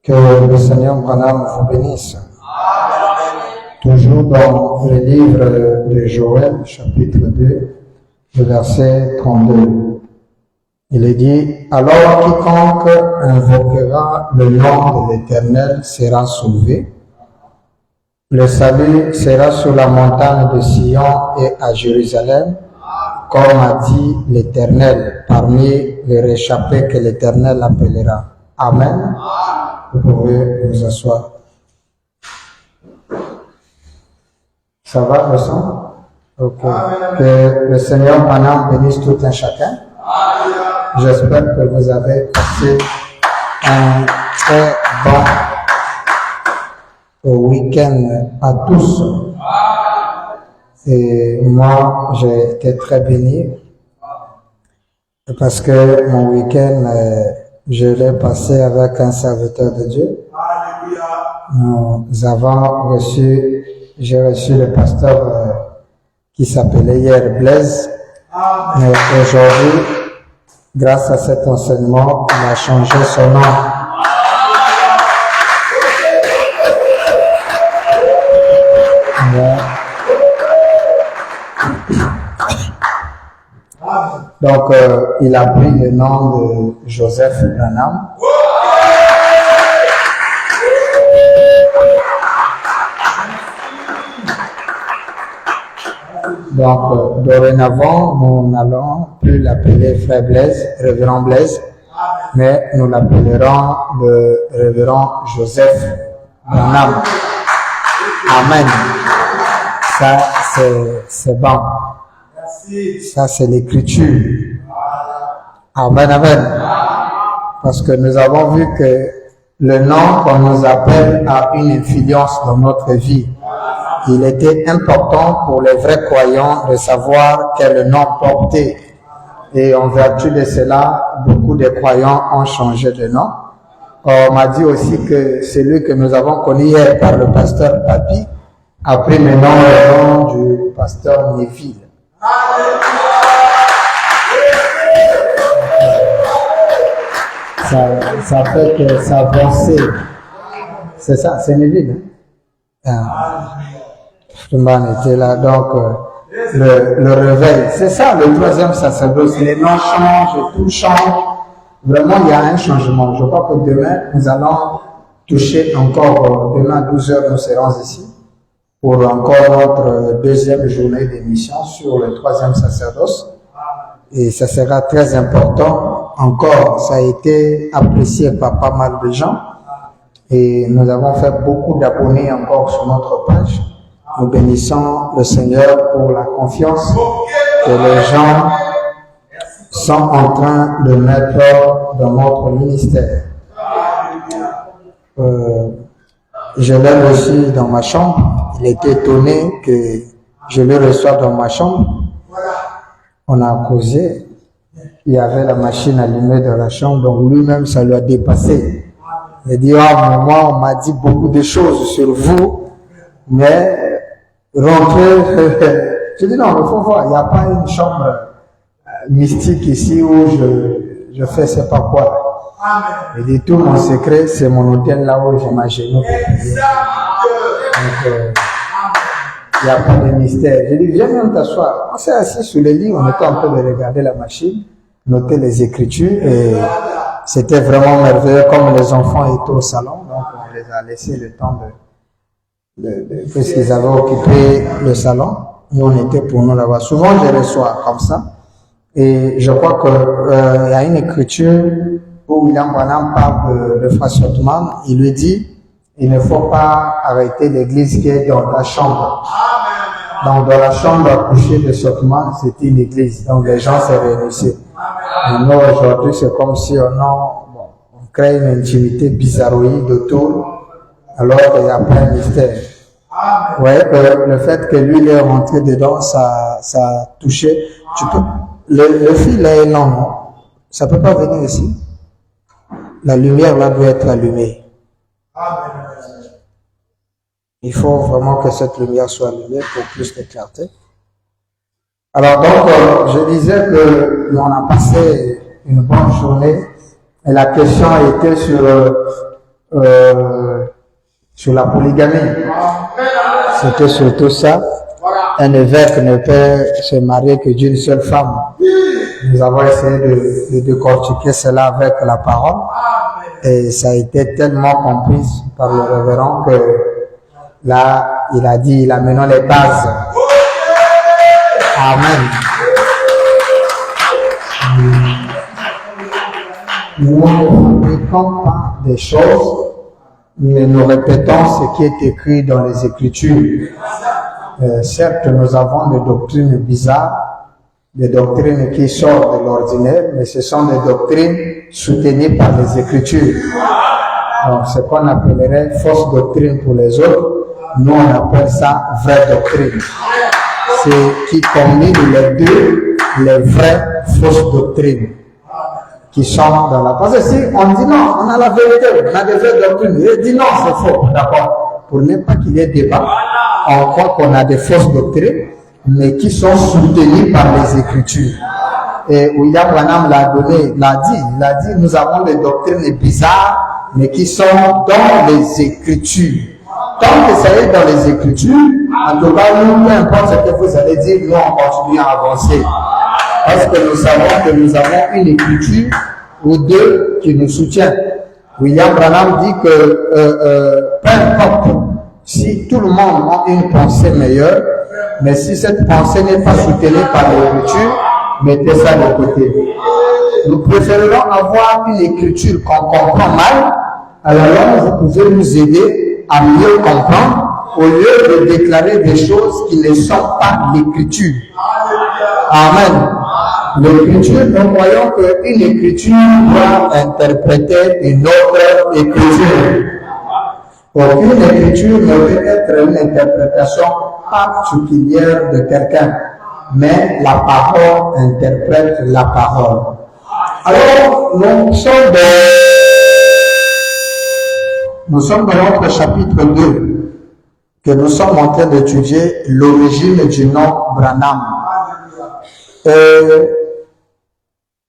Que le Seigneur Branham vous bénisse. Toujours dans le livre de Joël, chapitre 2, le verset 32. Il est dit, « Alors quiconque invoquera le nom de l'Éternel sera sauvé. Le salut sera sur la montagne de Sion et à Jérusalem, comme a dit l'Éternel, parmi les réchappés que l'Éternel appellera. » Amen. Vous pouvez vous asseoir. Ça va, le son? Ok. Que le Seigneur Branham bénisse tout un chacun. J'espère que vous avez passé un très bon week-end à tous. Et moi, j'ai été très béni parce que mon week-end, je l'ai passé avec un serviteur de Dieu. J'ai reçu le pasteur qui s'appelait hier Blaise. Mais aujourd'hui, grâce à cet enseignement, il a changé son nom. Donc, il a pris le nom de Joseph Branham. Donc, dorénavant, nous n'allons plus l'appeler Frère Blaise, Révérend Blaise, mais nous l'appellerons le Révérend Joseph Branham. Amen. Ça, c'est bon. Ça, c'est l'écriture. Amen, amen. Parce que nous avons vu que le nom qu'on nous appelle a une influence dans notre vie. Il était important pour les vrais croyants de savoir quel nom porter. Et en vertu de cela, beaucoup de croyants ont changé de nom. On m'a dit aussi que celui que nous avons connu hier par le pasteur Papi a pris maintenant le nom du pasteur Neville. Ça fait que ça avancé. C'est ça, c'est Neville. Freeman était là, donc le réveil. C'est ça le troisième sacerdoce. Les noms changent, tout change. Vraiment, il y a un changement. Je crois que demain, nous allons toucher encore, demain à 12h, nous serons ici pour encore notre deuxième journée d'émission sur le troisième sacerdoce. Et ça sera très important encore. Ça a été apprécié par pas mal de gens. Et nous avons fait beaucoup d'abonnés encore sur notre page. Nous bénissons le Seigneur pour la confiance que les gens sont en train de mettre dans notre ministère. Je l'ai reçu dans ma chambre. Il était étonné que je le reçois dans ma chambre. On a causé. Il y avait la machine allumée dans la chambre, donc lui-même, ça lui a dépassé. Il a dit, mais moi, on m'a dit beaucoup de choses sur vous, mais rentrer. Je dis non, il faut voir, il n'y a pas une chambre mystique ici où je fais c'est pas quoi. Il dit tout mon secret, c'est mon hôtel là où j'ai ma genoux. Donc, il n'y a pas de mystère. Je dis viens même t'asseoir. On s'est assis sur le lit, on était en train de regarder la machine, noter les écritures et c'était vraiment merveilleux comme les enfants étaient au salon, donc on les a laissé le temps parce qu'ils avaient occupé le salon, et on était pour nous là-bas. Souvent, je reçois comme ça, et je crois que il y a une écriture où William Branham parle de Frère Sotman. Il lui dit, il ne faut pas arrêter l'église qui est dans ta chambre. Donc, dans la chambre à coucher de Sotman, c'était une église, donc les gens se réunissaient. Maintenant, aujourd'hui, c'est comme si on crée une intimité bizarroïde autour, alors qu'il n'y a pas un mystère. Ouais, le fait que lui il est rentré dedans, ça a touché. Le fil est long, ça peut pas venir ici. La lumière là doit être allumée. Il faut vraiment que cette lumière soit allumée pour plus de clarté. Alors donc, je disais que on a passé une bonne journée et la question était sur sur la polygamie. C'était surtout ça. Un évêque ne peut se marier que d'une seule femme. Nous avons essayé de décortiquer cela avec la parole. Et ça a été tellement compris par le révérend que là, il a dit, il a maintenant les bases. Amen. Nous ne répétons pas des choses, mais nous répétons ce qui est écrit dans les Écritures. Certes, nous avons des doctrines bizarres, des doctrines qui sortent de l'ordinaire, mais ce sont des doctrines soutenues par les Écritures. Donc, ce qu'on appellerait fausse doctrine pour les autres, nous on appelle ça vraie doctrine. C'est qui combine les deux, les vraies fausses doctrines qui sont dans la... Parce que si on dit non, on a la vérité, on a des vraies doctrines, il dit non, c'est faux, d'accord. Pour ne pas qu'il y ait débat, on croit qu'on a des fausses doctrines, mais qui sont soutenues par les Écritures. Et William Branham l'a dit, nous avons des doctrines bizarres, mais qui sont dans les Écritures. Tant que ça est dans les Écritures, en tout cas, nous, peu importe ce que vous allez dire, nous, on continue à avancer. Parce que nous savons que nous avons une Écriture ou deux qui nous soutient. William Branham dit que peu importe si tout le monde a une pensée meilleure, mais si cette pensée n'est pas soutenue par l'Écriture, mettez ça de côté. Nous préférons avoir une Écriture qu'on comprend mal, alors là, vous pouvez nous aider à mieux comprendre au lieu de déclarer des choses qui ne sont pas l'Écriture. Amen. L'Écriture, nous voyons qu'une Écriture doit interpréter une autre Écriture. Aucune Écriture ne peut être une interprétation particulière de quelqu'un, mais la parole interprète la parole. Alors, nous sommes dans notre chapitre 2, que nous sommes en train d'étudier l'origine du nom Branham.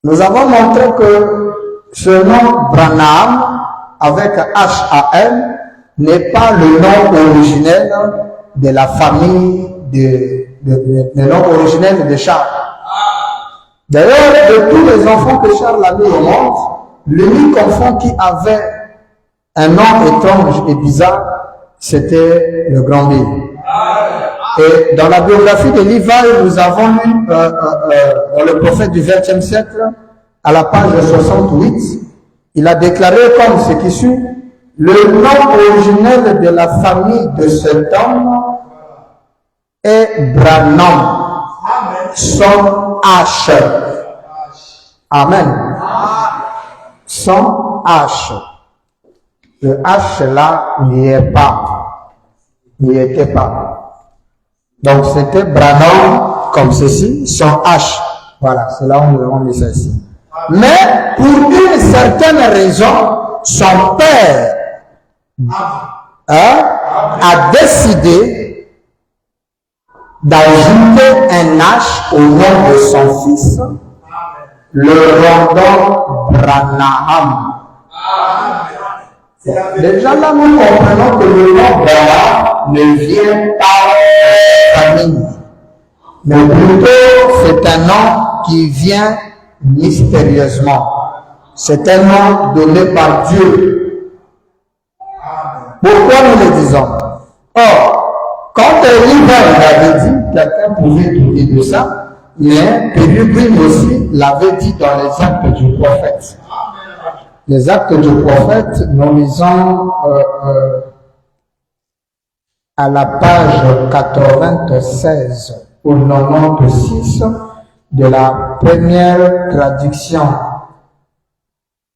Nous avons montré que ce nom Branham, avec H-A-M, n'est pas le nom originel de la famille le nom originel de Charles. D'ailleurs, de tous les enfants que Charles a mis au monde, l'unique enfant qui avait un nom étrange et bizarre, c'était le grand Bill. Et dans la biographie de Levi, nous avons lu dans le prophète du XXe siècle, à la page 68, il a déclaré comme ce qui suit: le nom originel de la famille de cet homme est Branham, son H. Amen. Son H. Le H là n'y est pas, n'y était pas. Donc c'était Branham comme ceci, son H. Voilà, c'est là où nous avons mis ça ici. Mais pour une certaine raison, son père a décidé d'ajouter un H au nom de son fils, le rendant Branham. Déjà là, nous comprenons que le nom Branham ne vient pas de famille, mais plutôt c'est un nom qui vient mystérieusement. C'est un nom donné par Dieu. Pourquoi nous le disons? Or, quand Levi l'avait dit, quelqu'un pouvait douter de ça, mais Pérégrine aussi l'avait dit dans les actes du prophète. Les actes du prophète, nous lisons à la page 96 au 96 de la première traduction.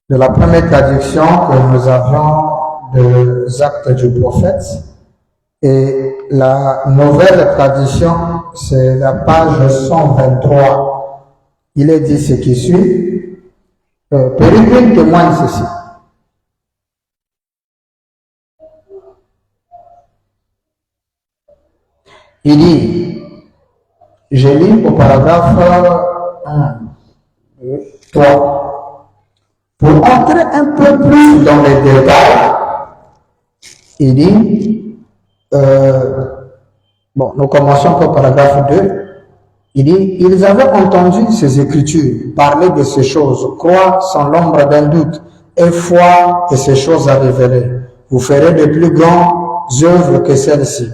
De la première traduction que nous avions des actes du prophète. Et la nouvelle traduction, c'est la page 123. Il est dit ce qui suit. Pérégrine témoigne ceci. Il dit, je lis au paragraphe 1, 2, 3. Pour entrer un peu plus dans les détails, Il dit, bon, nous commençons par paragraphe 2. Il dit, ils avaient entendu ces Écritures parler de ces choses, croire sans l'ombre d'un doute, et foi que ces choses à révéler. Vous ferez de plus grandes œuvres que celles-ci.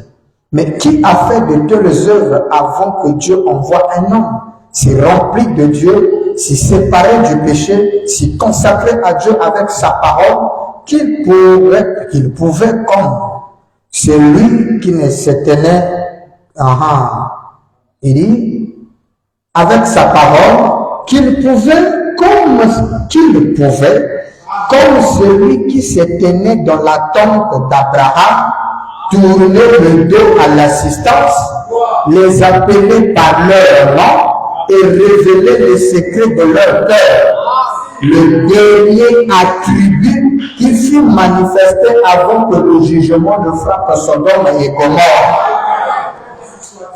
Mais qui a fait de telles œuvres avant que Dieu envoie un homme, s'y rempli de Dieu, s'y séparé du péché, s'y consacré à Dieu avec sa parole, qu'il pouvait comme celui qui ne se tenait, il dit, avec sa parole, qu'il pouvait, comme celui qui se tenait dans la tente d'Abraham, tourner le dos à l'assistance, les appeler par leur nom et révéler les secrets de leur cœur. Le dernier attribut qui fut manifesté avant que le jugement ne frappe Sodome et Gomorrhe.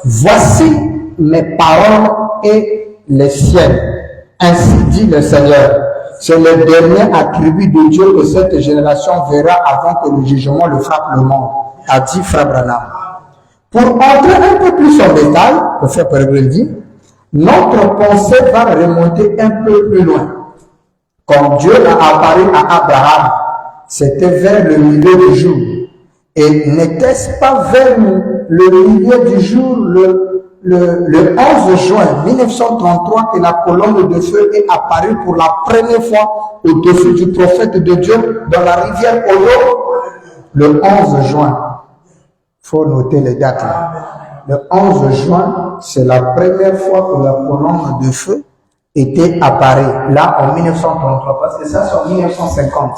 Voici mes paroles et les siennes. Ainsi dit le Seigneur. C'est le dernier attribut de Dieu que cette génération verra avant que le jugement le frappe le monde, a dit Frère Branham. Pour entrer un peu plus en détail, le Frère Peregrine dit, notre pensée va remonter un peu plus loin. Comme Dieu a apparu à Abraham, c'était vers le milieu du jour. Et n'était-ce pas vers le milieu du jour, le 11 juin 1933, que la colonne de feu est apparue pour la première fois au-dessus du prophète de Dieu dans la rivière Oyo? Le 11 juin. Il faut noter les dates là. Le 11 juin, c'est la première fois que la colonne de feu était apparue, là en 1933, parce que ça c'est en 1950,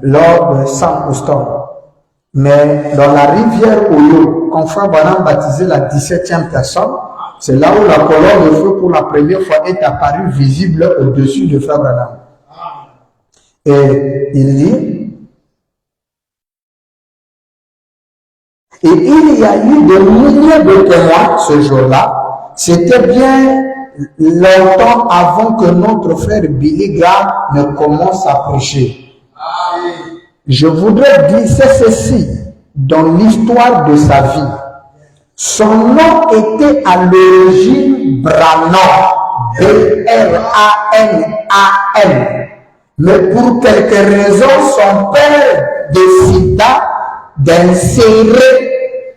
lors de San Houston. Mais dans la rivière Oyo, quand Frère Branham baptisé la 17e personne, c'est là où la colonne de feu pour la première fois est apparue visible au-dessus de Frère Branham. Et il dit, et il y a eu de milliers de témoins ce jour-là. C'était bien longtemps avant que notre frère Billy Graham ne commence à prêcher. Je voudrais glisser ceci dans l'histoire de sa vie. Son nom était à l'origine Branham, B-R-A-N-A-M. Mais pour quelques raisons, son père décida d'insérer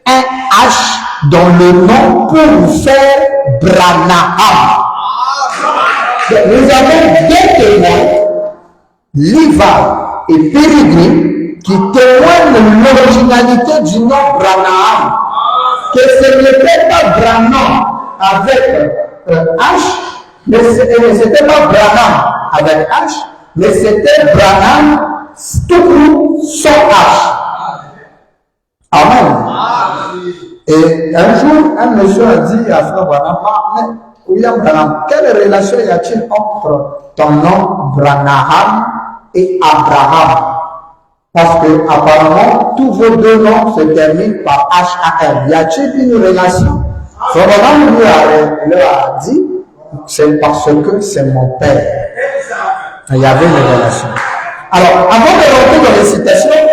un H dans le nom pour faire Branham. Nous avons deux témoins, Liva et Peregrine, qui témoignent de l'originalité du nom Branham, que ce n'était pas Branham avec H, mais c'était pas Branham avec H, mais c'était Branham tout sans H. Amen. Et un jour, un monsieur a dit à Frère Branham, mais William Branham, quelle relation y a-t-il entre ton nom Branham et Abraham? Parce que apparemment, tous vos deux noms se terminent par H-A-M. Y a-t-il une relation? Frère Branham lui a dit, c'est parce que c'est mon père. Il y avait une relation. Alors, avant de rentrer dans les citations,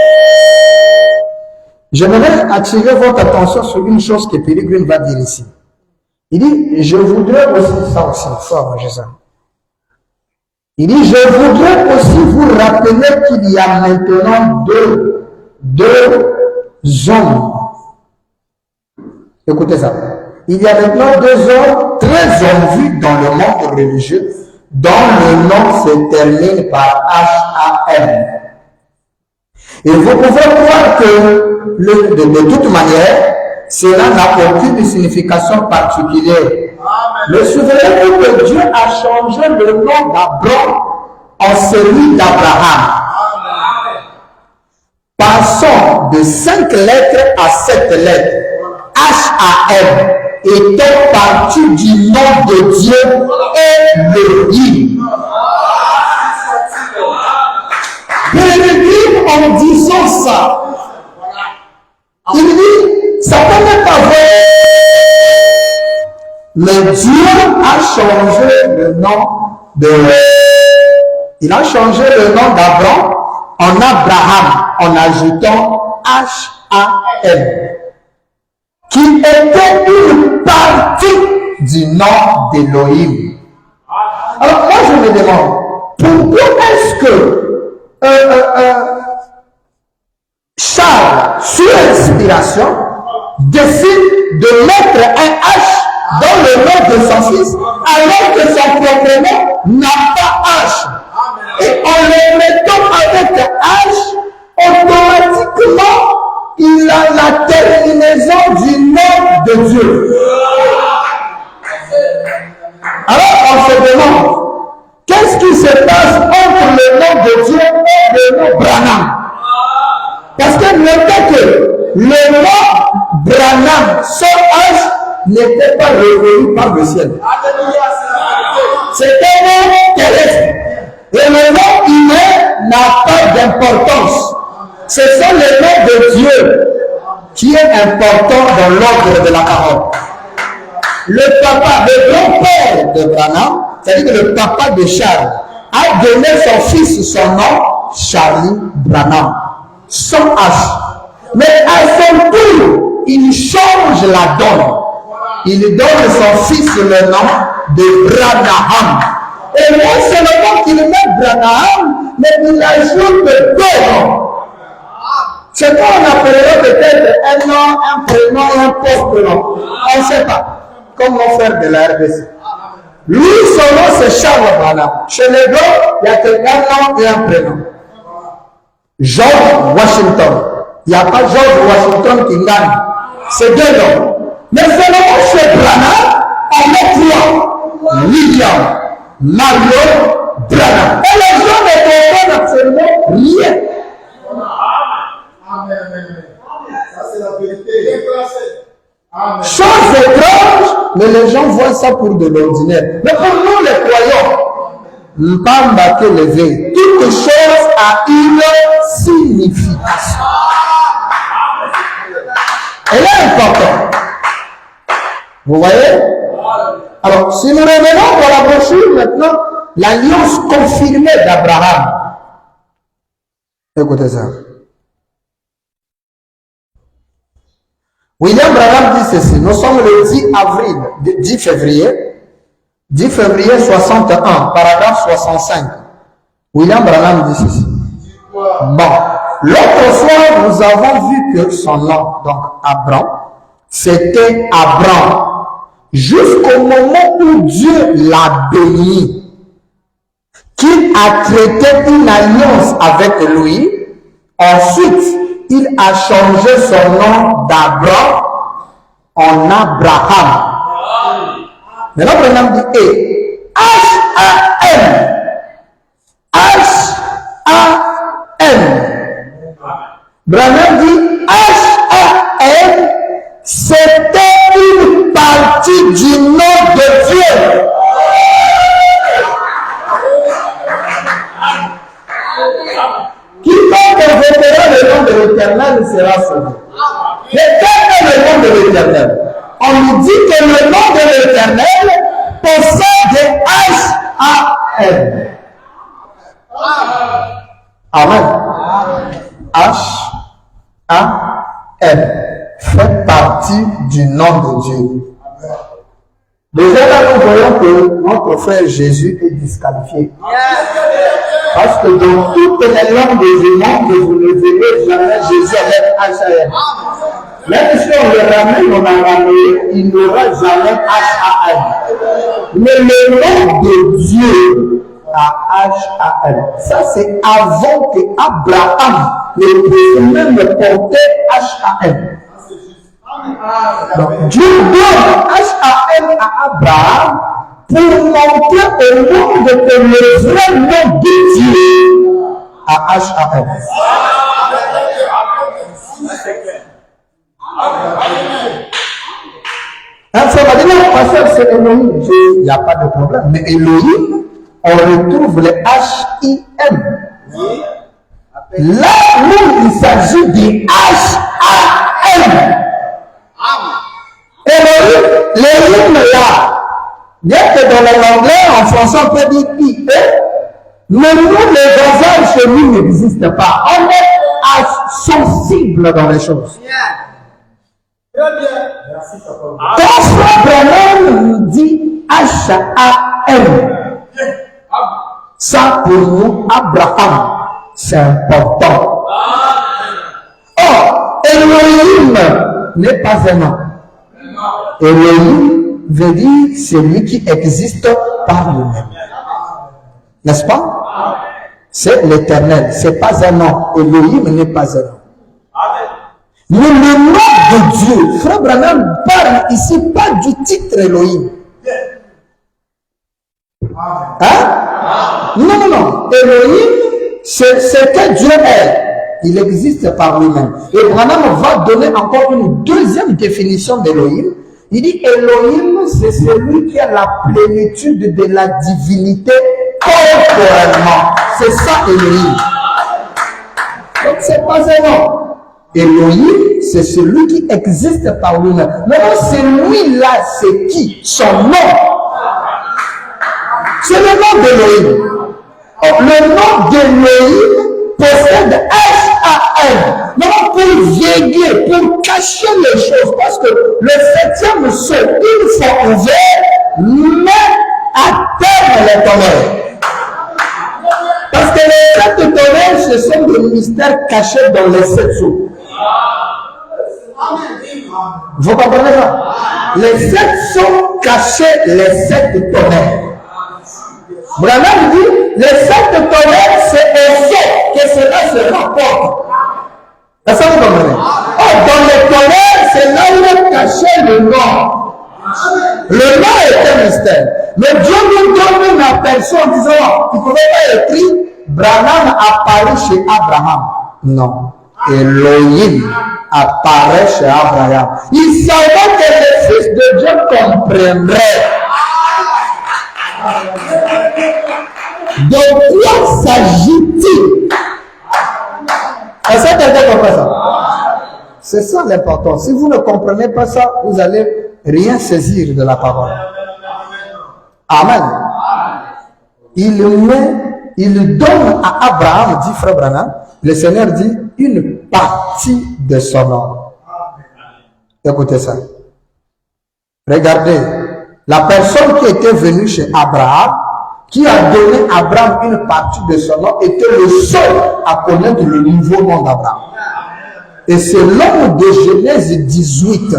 j'aimerais attirer votre attention sur une chose que Peregrine va dire ici. Il dit, je voudrais aussi, ça aussi, fort, Jésus. Il dit, je voudrais aussi vous rappeler qu'il y a maintenant deux hommes. Écoutez ça. Il y a maintenant deux hommes très en vue dans le monde religieux, dont le nom se termine par H-A-M. Et vous pouvez voir que, de toute manière, cela n'a aucune signification particulière. Mais souvenez-vous que Dieu a changé le nom d'Abraham en celui d'Abraham. Passons de 5 lettres à 7 lettres. H-A-M étant partie du nom de Dieu et le dit. Peregrine, en disant ça, il dit, ça peut n'est pas vrai. Mais Dieu a changé le nom de... Il a changé le nom d'Abraham en en Abraham en ajoutant H-A-M, qui était une partie du nom d'Élohim. Alors moi je me demande, pourquoi est-ce que Charles, sous inspiration, décide de mettre un H dans le nom de son fils, alors que son propre nom n'a pas H. Et en le mettant avec H, automatiquement, il a la terminaison du nom de Dieu. Alors on se demande, qu'est-ce qui se passe entre le nom de Dieu et le nom Branham? Parce que notez que le nom Branham, son H, n'était pas revenu par le ciel. C'était un nom terrestre. Et le nom humain n'a pas d'importance. Ce sont les noms de Dieu qui est important dans l'ordre de la parole. Le papa, le grand-père de Branham, c'est-à-dire que le papa de Charles, a donné son fils son nom, Charlie Branham, sans H. Mais à son tour, il change la donne. Il donne son fils le nom de Branham. Et non seulement qu'il met Branham, mais il ajoute deux noms. C'est quoi on appellerait peut-être un nom, un prénom et un post-nom. On ne sait pas. Comme mon frère de la RDC. Lui, son nom c'est Charles Branham. Chez les deux, il n'y a qu'un nom et un prénom. George Washington. Il n'y a pas George Washington qui gagne. C'est deux noms. Mais seulement chez Branham, on met trois. William, Mario, Branham. Et les gens ne comprennent absolument rien. Ça c'est la vérité. Chose étrange, mais les gens voient ça pour de l'ordinaire. Mais pour nous les croyants, Mpamba que levé, toute chose a une signification. Elle est importante. Vous voyez? Alors, si nous revenons dans la brochure maintenant, l'alliance confirmée d'Abraham. Écoutez ça. William Branham dit ceci. Nous sommes le 10 février 61, paragraphe 65. William Branham dit ceci. Bon, l'autre soir, nous avons vu que son nom, donc Abraham, c'était Abraham. Jusqu'au moment où Dieu l'a béni, qu'il a traité une alliance avec lui. Ensuite, il a changé son nom d'Abraham en Abraham. Maintenant, Branham dit H-A-M. H-A-M. Branham dit H-A-M, c'était une partie du nom de Dieu. Quiconque verra le nom de l'Éternel sera sauvé. Mais quel est le nom de l'Éternel? On nous dit que le nom de l'Éternel possède H-A-M. Amen. H-A-M fait partie du nom de Dieu. Déjà là, nous voyons que notre frère Jésus est disqualifié. Parce que dans toutes les langues du monde, vous ne verrez jamais Jésus avec H-A-M. Même si on le ramène en araméen, il n'aura jamais H-A-M. Mais le nom de Dieu a H-A-M. Ça, c'est avant que Abraham ne puisse même porter H-A-M. Donc, Dieu donne H-A-M à Abraham pour montrer au monde que le vrai nom de Dieu a H-A-M. Ça va dire, pasteur, c'est Elohim. Il n'y a pas de problème. Mais Elohim, on retrouve les H-I-M. Là où il s'agit du H-A-M. Elohim, l'Elohim là, bien que dans l'anglais, en français, on peut dire I-E, Mais nous, les hasards chez nous n'existent pas. On est sensible dans les choses. Très bien. Merci, papa. Quand Frère Branham dit H-A-M, ça pour nous, Abraham, c'est important. Or, Elohim n'est pas un nom. Elohim veut dire celui qui existe par lui-même. N'est-ce pas? C'est l'éternel, c'est pas un nom. Elohim n'est pas un nom. Mais le nom de Dieu, Frère Branham parle ici pas du titre Elohim. Hein? Non, non, non. Elohim, c'est ce que Dieu est. Il existe par lui-même. Et Branham va donner encore une deuxième définition d'Elohim. Il dit Elohim, c'est celui qui a la plénitude de la divinité corporellement. C'est ça Elohim. Donc c'est pas un nom. Elohim, c'est celui qui existe par lui-même. Maintenant, celui-là, c'est qui? Son nom. C'est le nom d'Elohim. Le nom d'Elohim possède H-A-M. Non, pour véguer, pour cacher les choses. Parce que le septième saut, une fois ouvert, met à terre les tonnerres. Parce que les sept tonnerres, ce sont des mystères cachés dans les sept sauts. Vous comprenez ça? Les sept sauts cachaient les sept tonnerres. Branham dit, les sept tonnerres, c'est au fait que cela se rapporte. Est-ce que vous comprenez? Oh, dans les tonnerres, c'est là où est caché le nom. Le nom est un mystère. Mais Dieu nous donne une aperçu en disant, il ne pouvait pas écrire, Branham apparaît chez Abraham. Non. Elohim apparaît chez Abraham. Il savait que le Fils de Dieu comprendrait. De quoi s'agit-il? Est-ce que quelqu'un comprend ça? C'est ça l'important. Si vous ne comprenez pas ça, vous allez rien saisir de la parole. Amen. Il donne à Abraham, dit Frère Branham, le Seigneur dit, une partie de son nom. Écoutez ça. Regardez, la personne qui était venue chez Abraham, qui a donné à Abraham une partie de son nom, était le seul à connaître le nouveau nom d'Abraham. Et c'est l'homme de Genèse 18.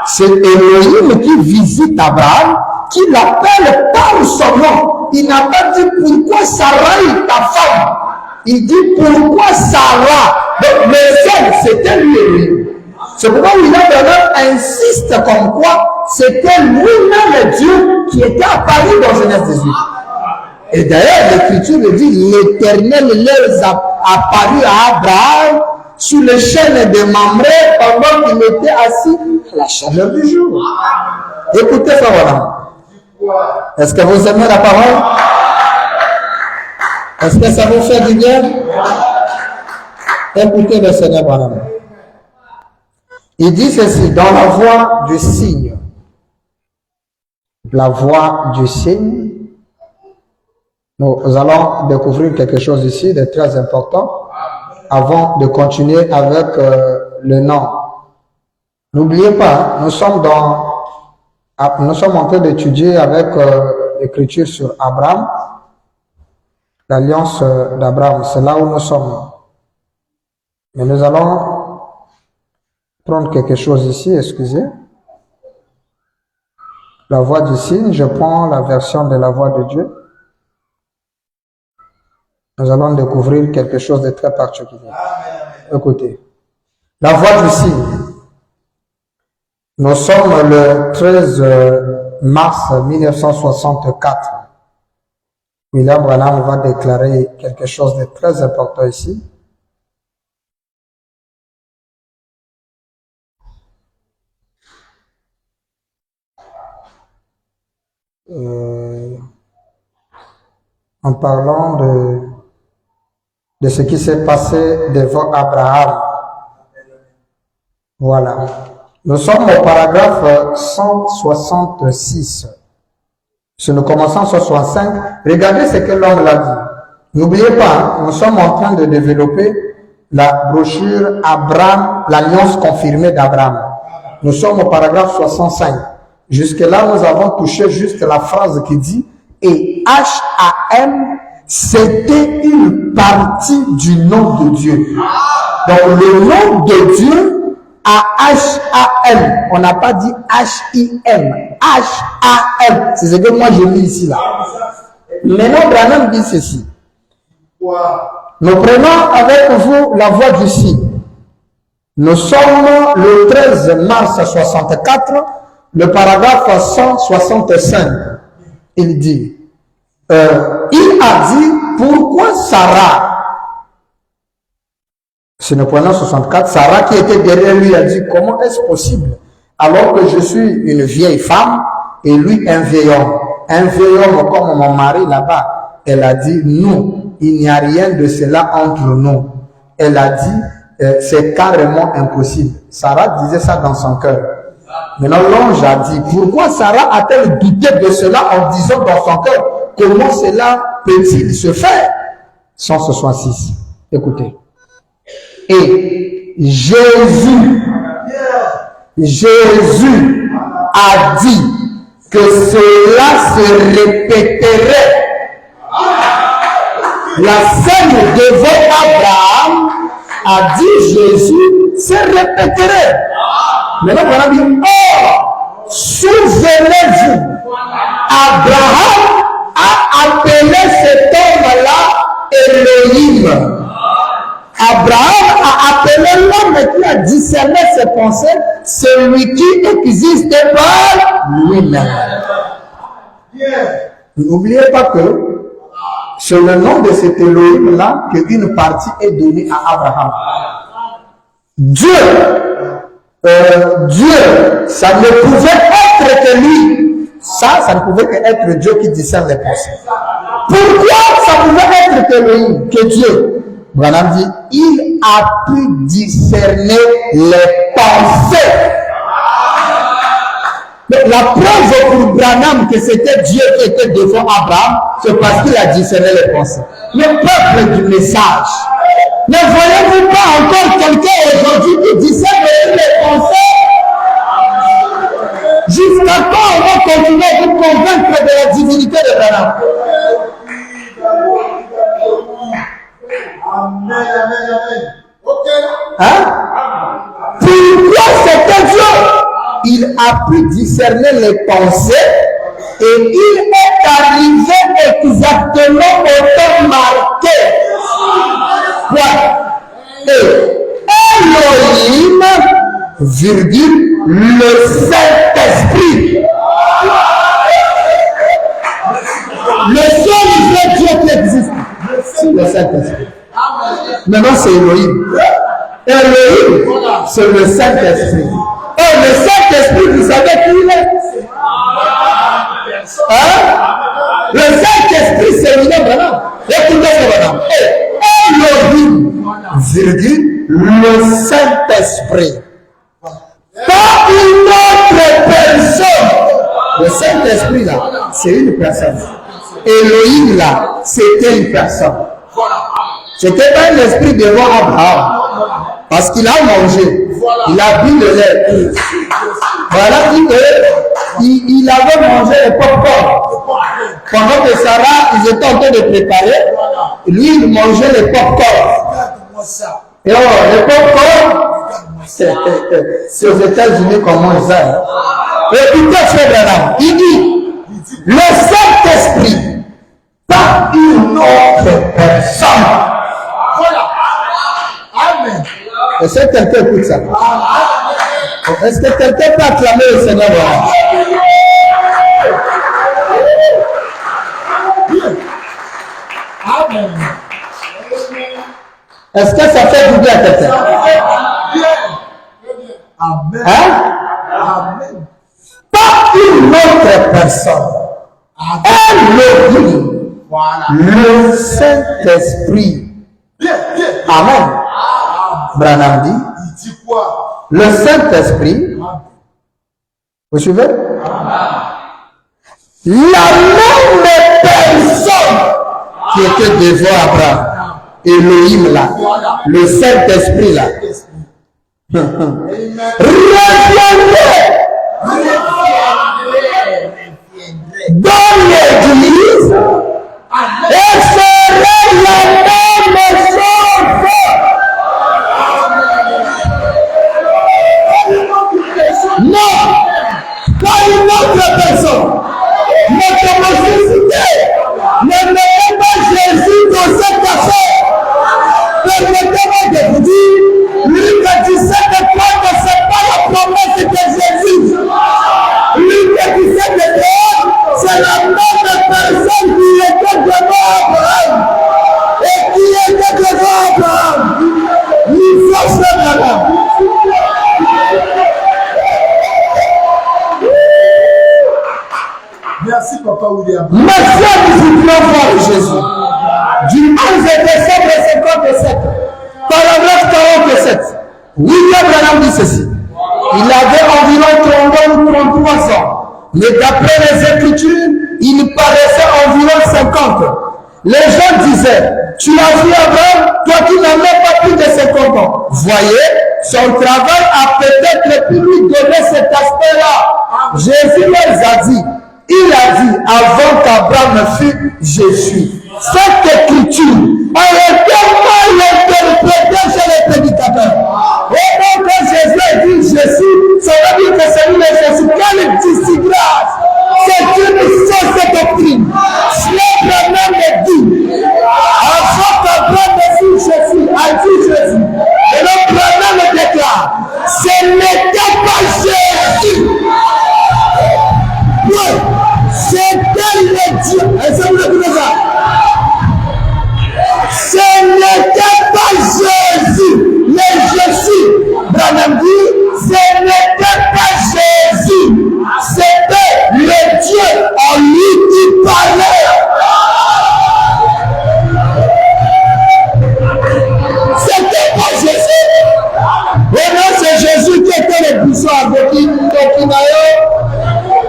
C'est Elohim qui visite Abraham, qui l'appelle par son nom. Il n'a pas dit pourquoi Sarah est ta femme. Il dit pourquoi Sarah. Donc le seul, c'était lui Elohim. C'est pourquoi William Branham insiste comme quoi c'était lui-même Dieu qui était apparu dans Genèse 18. Et d'ailleurs, l'Écriture dit l'Éternel leur a apparu à Abraham sous les chaînes de Mamré pendant qu'il était assis à la chaleur du jour. Écoutez ça, voilà. Est-ce que vous aimez la parole? Est-ce que ça vous fait du bien? Écoutez le Seigneur Branham. Il dit ceci, dans la voie du signe. La voie du signe. Nous allons découvrir quelque chose ici de très important avant de continuer avec le nom. N'oubliez pas, nous sommes en train d'étudier avec l'écriture sur Abraham, l'alliance d'Abraham. C'est là où nous sommes. Mais nous allons prendre quelque chose ici, excusez. La voix du signe, je prends la version de la voix de Dieu. Nous allons découvrir quelque chose de très particulier. Écoutez. La voix du signe. Nous sommes le 13 mars 1964. William Branham va déclarer quelque chose de très important ici. En parlant de ce qui s'est passé devant Abraham. Voilà. Nous sommes au paragraphe 166. Si nous commençons sur 65, regardez ce que l'homme l'a dit. N'oubliez pas, nous sommes en train de développer la brochure Abraham, l'alliance confirmée d'Abraham. Nous sommes au paragraphe 65. Jusque-là, nous avons touché juste la phrase qui dit « Et H-A-M, c'était une partie du nom de Dieu. » Donc, le nom de Dieu a H-A-M. On n'a pas dit H-I-M. H-A-M. C'est ce que moi je lis ici, là. Maintenant, Branham dit ceci. Nous prenons avec vous la voix du signe. Nous sommes le 13 mars 64, le paragraphe 165. Il dit, il a dit, pourquoi Sarah, c'est le point 64, Sarah qui était derrière lui a dit, comment est-ce possible alors que je suis une vieille femme et lui un vieil homme. Un vieil homme comme mon mari là-bas. Elle a dit, non, il n'y a rien de cela entre nous. Elle a dit, c'est carrément impossible. Sarah disait ça dans son cœur. Maintenant, l'ange a dit, pourquoi Sarah a-t-elle douté de cela en disant dans son cœur, comment cela peut-il se faire? 166. Écoutez. Et Jésus a dit que cela se répéterait. La scène devant Abraham a dit Jésus se répéterait. Maintenant, on a dit, oh, souvenez-vous, Abraham a appelé cet homme-là Elohim. Abraham a appelé l'homme qui a discerné ses pensées, celui qui existe par lui-même. N'oubliez pas que c'est le nom de cet Elohim-là qu'une partie est donnée à Abraham. Dieu, ça ne pouvait être que lui. Ça ne pouvait être Dieu qui discerne les pensées. Pourquoi ça pouvait être que Elohim, que Dieu? Branham dit, il a pu discerner les pensées. Mais la preuve pour Branham que c'était Dieu qui était devant Abraham, c'est parce qu'il a discerné les pensées. Le peuple du message. Ne voyez-vous pas encore quelqu'un aujourd'hui qui discerne les pensées? Jusqu'à quand on va continuer à vous convaincre de la divinité de Branham? Amen, amen, amen. Ok. Hein? Pourquoi c'était Dieu? Il a pu discerner les pensées et il est arrivé exactement au temps marqué. Point. Et Elohim, virgule, le Saint-Esprit. Le seul vrai Dieu qui existe, c'est le Saint-Esprit. Maintenant, c'est Elohim. Elohim, c'est le Saint-Esprit. Oh, le Saint-Esprit, vous savez qui il est? Hein? Le Saint-Esprit, c'est lui-même, maintenant. Écoutez ce maintenant. Elohim, virgule, le Saint-Esprit. Pas une autre personne. Le Saint-Esprit, là, c'est une personne. Elohim, là, c'était une personne. C'était pas un esprit devant Abraham. Parce qu'il a mangé. Il a bu le lait. Voilà qu'il avait mangé le popcorn. Pendant que Sarah, ils étaient en train de préparer, lui, il mangeait le popcorn. Et alors, le popcorn, c'est aux États-Unis qu'on mange ça. Écoutez, frère Branham, il dit, le Saint-Esprit, pas une autre personne. Amen. Est-ce que quelqu'un écoute ça? Est-ce que quelqu'un peut acclamer le Seigneur? Amen. Est-ce que ça fait du bien à quelqu'un? Amen. Hein? Amen. Pas une autre personne. Elohim. Voilà. Le Saint-Esprit. Bien, bien. Amen. Branham dit, Il dit quoi? le Saint-Esprit, vous suivez? La même personne qui était devant Abraham. Elohim là, le Saint-Esprit là. Reviendrez dans l'église et ferait la même chose. Non, pas une autre personne. Notre nécessité ne met pas Jésus dans cette affaire. Permettez-moi de vous dire, Luc 17 et 30, c'est pas la promesse de Jésus. Luc 17 et 30, c'est la même personne qui était devant Abraham. Et qui était devant Abraham. Il faut se malade. Merci, Papa William. Merci à disciples de Jésus. Du 11 décembre 57, paragraphe 47, William Branham dit ceci. Il avait environ 33 ans, mais d'après les Écritures, il paraissait environ 50. Les gens disaient, tu as vu Abraham, toi qui n'as même pas plus de 50 ans. Voyez, son travail a peut-être pu lui donner cet aspect-là. Jésus leur a dit, il a dit, avant qu'Abraham fût, je suis. Cette écriture a été mal interprétée chez les prédicateurs. Et donc, quand Jésus a dit, je suis, ça veut dire que c'est lui le Jésus. Quelle disgrâce! C'est une fausse doctrine. Cela même le dit. Avant qu'Abraham fût, je suis, a dit Jésus. Et le Branham déclare, ce n'était pas Jésus. Oui, c'était le Dieu. Est-ce que vous écoutez ça? Ce n'était pas Jésus, mais Jésus. Branham dit, ce n'était pas Jésus, c'était le Dieu en lui qui parlait. C'était pas Jésus. Et non, c'est Jésus qui était le puissant avec Kokinayo,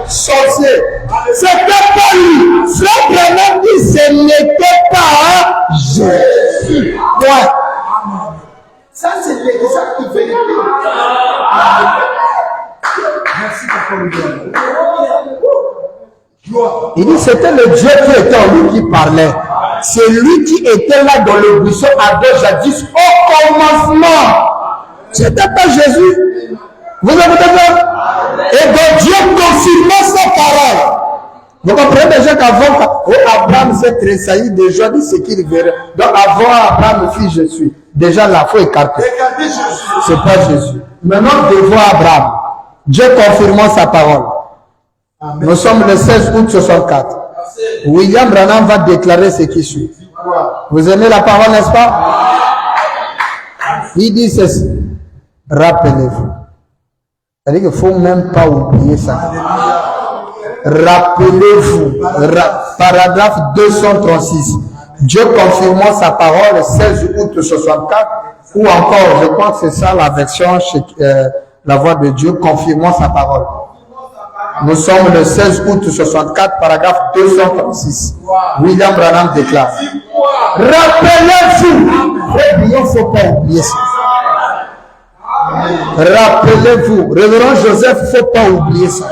sorcier. C'était pas lui. Frère Branham dit, ce n'était pas Jésus. Ouais. Ça, c'est l'exacte vérité. Merci, Papa William. Il dit, c'était le Dieu qui était en lui qui parlait. C'est lui qui était là dans le buisson à deux jadis au commencement. C'était pas Jésus. Vous avez compris? Et donc Dieu confirmait sa parole. Vous comprenez déjà qu'avant Abraham s'est tressailli de joie de ce qu'il verrait. Donc avant Abraham fit je suis. Déjà là, il faut écarter. Regardez Jésus. C'est pas Jésus. Maintenant, devant Abraham, Dieu confirmant sa parole. Amen. Nous sommes le 16 août 64. William Branham va déclarer ce qui suit. Vous aimez la parole, n'est-ce pas? Il dit ceci. Rappelez-vous. C'est-à-dire qu'il ne faut même pas oublier ça. Rappelez-vous. Paragraphe 236. Dieu confirmant sa parole 16 août 64. Ou encore, je crois que c'est ça la version, la voix de Dieu confirmant sa parole. Nous sommes le 16 août 64, paragraphe 236. William Branham déclare. Rappelez-vous. Il ne faut pas oublier ça. Rappelez-vous. Révérend Joseph, il ne faut pas oublier ça.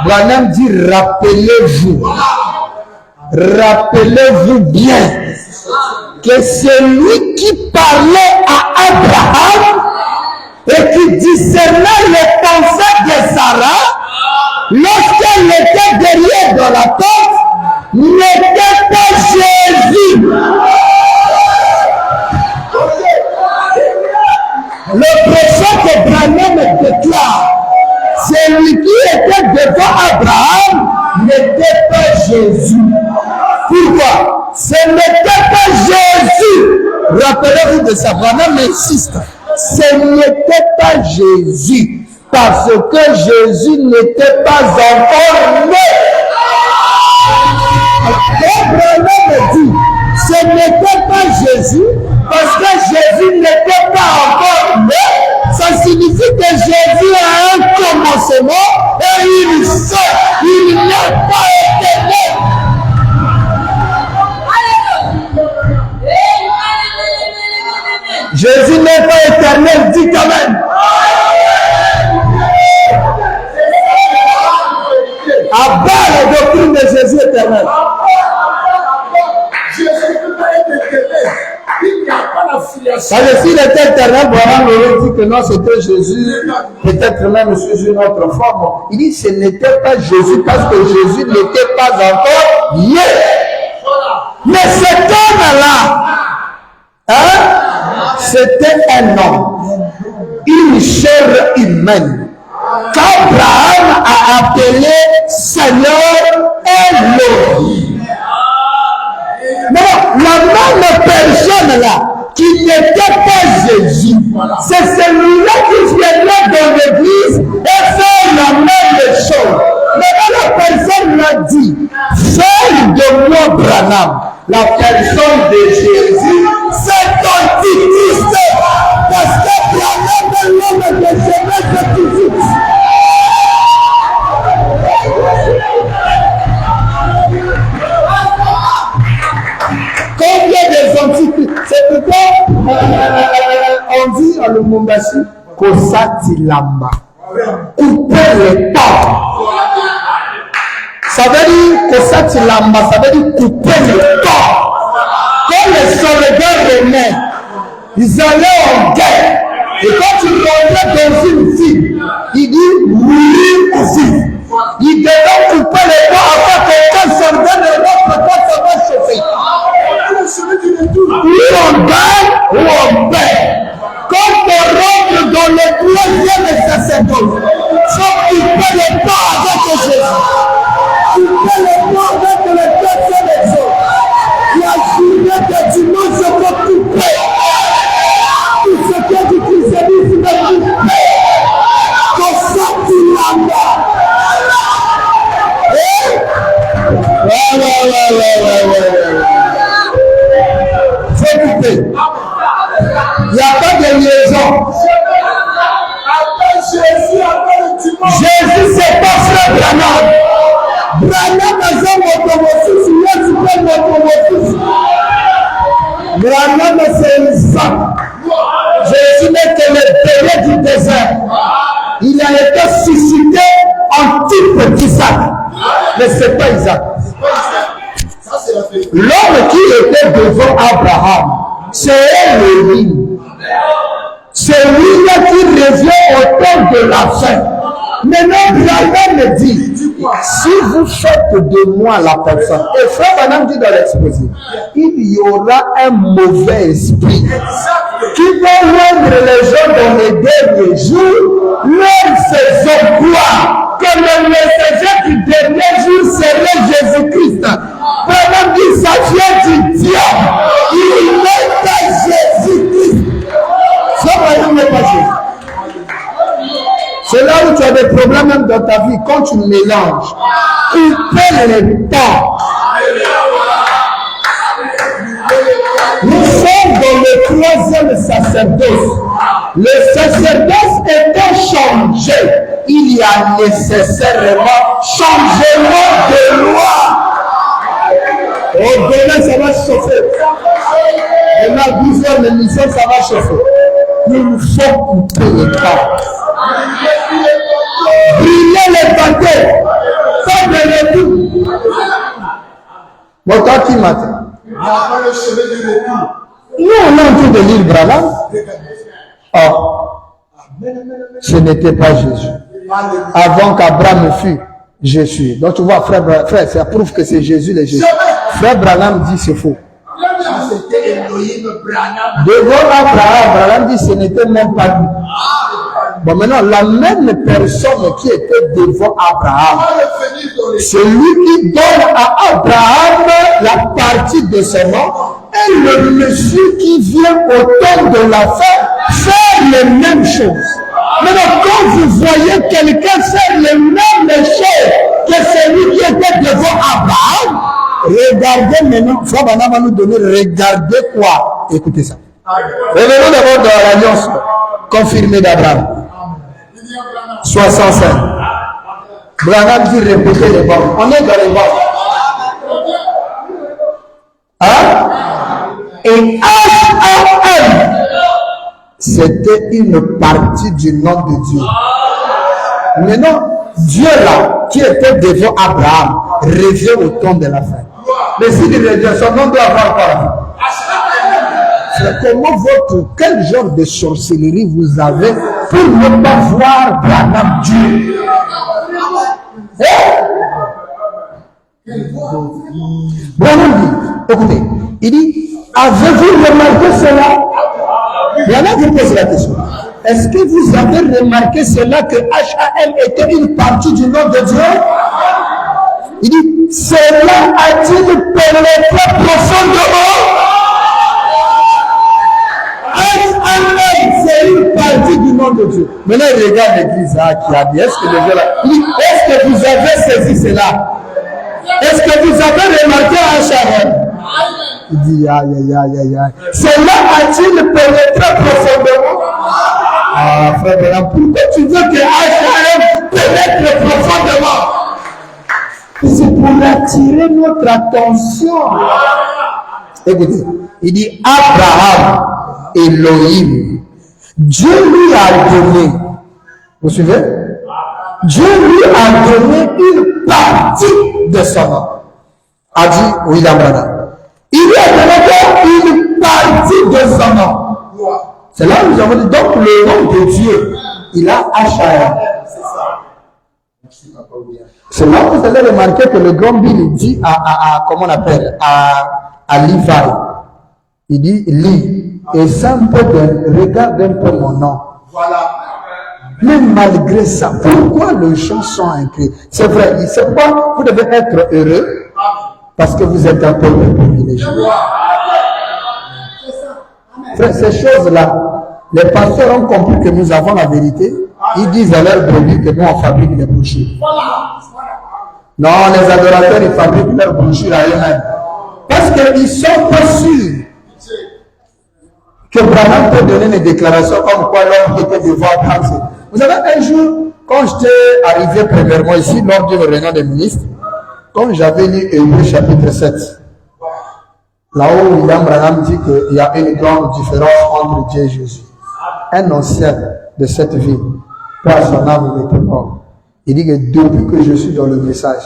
Branham dit rappelez-vous. Rappelez-vous bien que c'est lui qui parlait à Abraham et qui discernait les pensées de Sarah lorsqu'elle était derrière dans la tente, n'était pas Jésus. Le prophète que Branham déclare, celui qui était devant Abraham n'était pas Jésus. Pourquoi? Ce n'était pas Jésus. Rappelez-vous de ça. Branham insiste. Ce n'était pas Jésus. Parce que Jésus n'était pas encore né. Branham dit, ce n'était pas Jésus. Parce que Jésus n'était pas encore né. Ça signifie que Jésus a un commencement et une fin. Il n'a pas été né. Jésus n'est pas éternel, dis quand même. À bas la doctrine de Jésus éternel. Jésus ne peut pas être éternel. Il n'y a pas la filiation. Parce que s'il était éternel, Abraham aurait dit que non, c'était Jésus, peut-être même sous une autre forme. Il dit que ce n'était pas Jésus parce que Jésus n'était pas encore lié. Mais cet homme-là, hein, c'était un homme, une chair humaine, qu'Abraham a appelé Seigneur Elohim. Non, la même personne là, qui n'était pas Jésus, c'est celui-là qui viendrait dans l'église et fait la même chose. Mais la personne l'a dit, fais de moi Branham. La personne de Jésus, c'est l'antichrist. Parce que Branham est l'homme de Jésus physique. Combien des antichrists? C'est pourquoi on dit à Lumumbashi Kosati Lamba. Couper les temps. Ça veut dire Kosati Lamba, ça veut dire couper les temps. Quand les soldats romains, ils allaient en guerre. Et quand ils rentraient dans une ville, il dit oui ou vivre. Ils devaient couper les temps afin qu'aucun soldat ne rentre pas, ça va chauffer. Ou on gagne ou on perd. Quand on rentre dans le troisième sacerdoce, il faut couper les temps avec Jésus. Couper les temps avec le deuxième exemple. La journée de dimanche, il faut couper. Tout ce que du christianisme est coupé. Comme ça, tu l'as. Faut couper. Il n'y a pas de liaison. Jésus, c'est pas frère Branham. Branham a un motomofis, il a un motomofis. Branham, c'est une femme. Jésus n'est que le bélier du désert. Il a été suscité en type d'Isaac. Mais ce n'est pas Isaac. L'homme qui était devant Abraham, c'est Elohim. C'est lui-là qui revient au temps de la fin. Maintenant, Branham me dit, si vous faites de moi la personne, et frère Branham dit dans l'exposé, il y aura un mauvais esprit qui va rendre les gens dans les derniers jours leur faisant croire que le messager du dernier jour serait Jésus-Christ. Branham dit, ça vient du diable. Il n'est pas Jésus-Christ. Ça, Branham n'est pas Jésus. C'est là où tu as des problèmes même dans ta vie, quand tu mélanges. Couper les temps. Nous sommes dans le troisième sacerdoce. Le sacerdoce étant changé, il y a nécessairement changement de loi. Au-delà, ça va chauffer. Et là, 12 heures l'émission, ça va chauffer. Il nous faut couper les temps. Brûler les paquets. Pas de retour. Bon, toi qui matin. Nous, on est en train de lire Branham. Or, ce n'était pas Jésus. Avant qu'Abraham fût, je suis. Donc tu vois, frère, ça prouve que c'est Jésus le Jésus. Frère Branham dit c'est faux. Devant Abraham, Branham dit ce n'était même pas lui. Bon, maintenant, la même personne qui était devant Abraham, c'est lui qui donne à Abraham la partie de son nom, et le monsieur qui vient au temps de la fin faire les mêmes choses. Maintenant, quand vous voyez quelqu'un faire les mêmes choses que celui qui était devant Abraham, regardez maintenant, Frère Branham va nous donner, regardez quoi? Écoutez ça. Revenons d'abord dans l'alliance confirmée d'Abraham. 65. Branham dit répéter les bords. On est dans les bords. Hein? Et H-A-M c'était une partie du nom de Dieu. Maintenant, Dieu là, qui était devant Abraham, revient au temps de la fin. Mais s'il revient, son nom doit avoir quoi? Comment quel genre de sorcellerie vous avez pour ne pas voir Branham Dieu? Branham dit, écoutez, il dit, avez-vous remarqué cela? Branham vous pose la question. Est-ce que vous avez remarqué cela que HAM était une partie du nom de Dieu? Il dit, cela a-t-il pénétré profondément? HAM, c'est une partie du nom de Dieu. Maintenant, il regarde l'église qui a dit, est-ce que les gens là, il dit, est-ce que vous avez saisi cela? Est-ce que vous avez remarqué HAM? Il dit, aïe, aïe, aïe, aïe, aïe. Cela a-t-il pénétré profondément? Ah, frère Branham, pourquoi tu veux que HAM pénètre profondément? C'est pour attirer notre attention. Écoutez, il dit Abraham, Elohim, Dieu lui a donné, vous suivez? Dieu lui a donné une partie de son nom. A dit William Branham. Il lui a donné une partie de son nom. C'est là où nous avons dit, donc le nom de Dieu, il a HAM. C'est là que vous allez remarquer que le grand Bill dit comment on appelle, à Levi. Il dit, lis, et ça un peu regarde un peu mon nom. Voilà. Mais malgré ça, pourquoi les gens sont inquiets? C'est vrai, c'est pourquoi vous devez être heureux, parce que vous êtes un peu privilégié. Frère, ces choses-là, les pasteurs ont compris que nous avons la vérité. Ils disent à leurs brebis que nous on fabrique des brochures. Non, les adorateurs, ils fabriquent leurs brochures à eux-mêmes. Parce qu'ils ne sont pas sûrs que Branham peut donner des déclarations comme quoi l'homme était devant Dieu. Vous savez, un jour, quand j'étais arrivé premièrement ici, lors d'une réunion des ministres, quand j'avais lu Hébreux chapitre 7, là-haut, William Branham dit qu'il y a une grande différence entre Dieu et Jésus. Un ancien de cette vie, par son âme, il était mort. Il dit que depuis que je suis dans le message,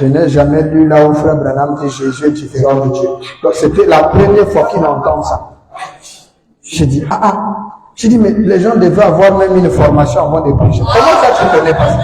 je n'ai jamais lu là où frère Branham dit Jésus est différent de Dieu. Donc c'était la première fois qu'il entend ça. J'ai dit, j'ai dit, mais les gens devaient avoir même une formation avant de prêcher. Comment ça tu connais pas ça?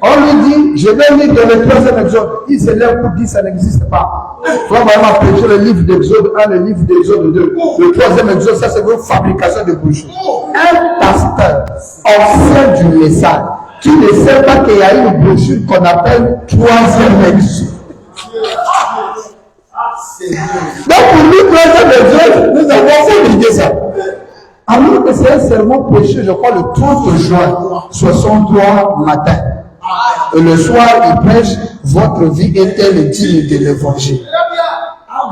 On lui dit, je vais lire dans le 3e Exode. Il se lève pour dire ça n'existe pas. Il faut vraiment prêcher le livre d'Exode 1, le livre d'Exode 2. Le 3e Exode, ça c'est une fabrication de brochures. Un pasteur ancien du message qui ne sait pas qu'il y a une brochure qu'on appelle 3e Exode. Donc pour lui, 3e Exode, nous avons fabriqué ça. Alors que c'est un sermon prêché, je crois, le 30 juin, 63 matin. Et le soir, il prêche, votre vie est-elle digne de l'évangile?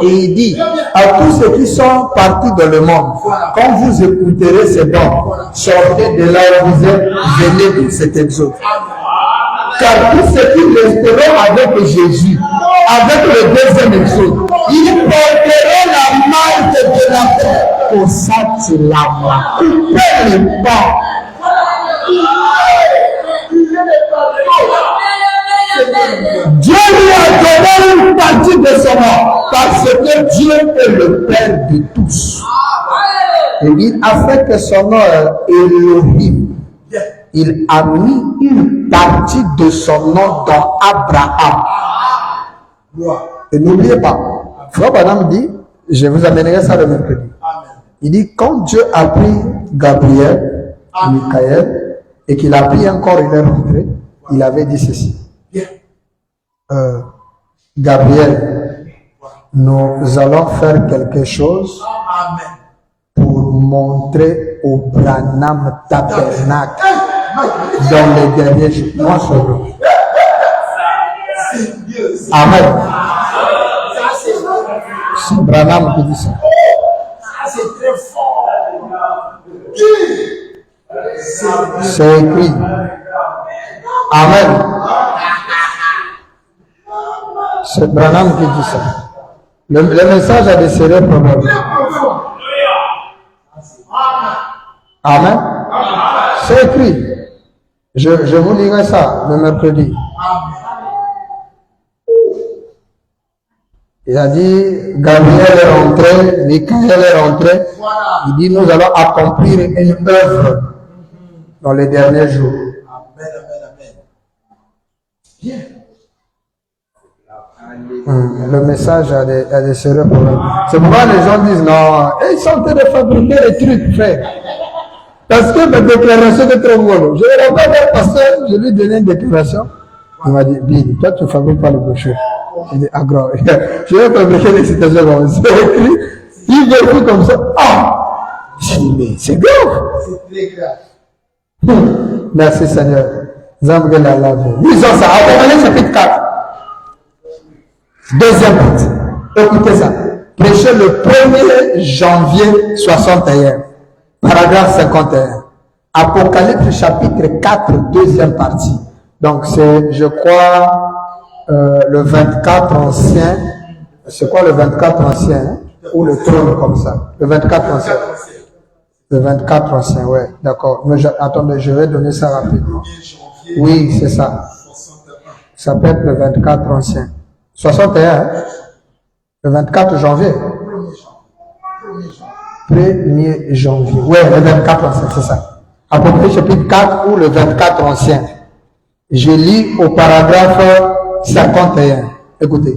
Et il dit, à tous ceux qui sont partis dans le monde, quand vous écouterez ces dons, sortez de là où vous êtes, venez de cet exode. Car tous ceux qui resteront avec Jésus, avec le 2e exode, ils porteront la marque de la paix. Pour ça, tu l'as coupé les pas. Dieu lui a donné une partie de son nom parce que Dieu est le Père de tous. Et il a fait que son nom Elohim. Il a mis une partie de son nom dans Abraham. Et n'oubliez pas, Frère Branham dit, je vous amènerai ça le mercredi. Il dit, quand Dieu a pris Gabriel, Michael, et qu'il a pris un corps, il est rentré, il avait dit ceci. Gabriel, nous allons faire quelque chose pour montrer au Branham tabernacle dans les derniers jours. Moi, Amen. C'est Branham qui dit ça. C'est très fort. C'est écrit. Amen. C'est Branham qui dit ça. Le message a des sérieux problèmes. Amen. C'est écrit. Je vous lirai ça le mercredi. Il a dit, Gabriel est rentré, Michael est rentré. Il dit, nous allons accomplir une œuvre dans les derniers jours. Le message a des sérieux problèmes. C'est pourquoi les gens disent, non, ils sont en train de fabriquer des trucs, frère. Parce que ma déclaration est trop bonne. Je vais rencontrer le pasteur, je lui donnais une déclaration. Il m'a dit, Bill, toi tu ne fabriques pas le brochure. J'ai dit, ah grand, je vais fabriquer des citations comme ça. C'est écrit, il veut tout comme ça. Ah! J'ai dit, mais c'est grave. C'est très grave. Merci Seigneur. Lisons ça. Apocalypse chapitre 4. Deuxième partie. Écoutez ça. Prêchez le 1er janvier 61. Paragraphe 51. Apocalypse chapitre 4, deuxième partie. Donc c'est, je crois, le 24 ancien. C'est quoi le 24 ancien hein? Ou le trône comme ça? Le 24 ancien. Le 24 ancien, ouais, d'accord. Mais attendez, je vais donner ça rapidement. Oui, c'est ça. Ça peut être le 24 ancien. 61, hein? Le 24 janvier. 1er janvier. Ouais, le 24 ancien, c'est ça. Apocalypse chapitre 4 ou le 24 ancien. Je lis au paragraphe 51. Écoutez.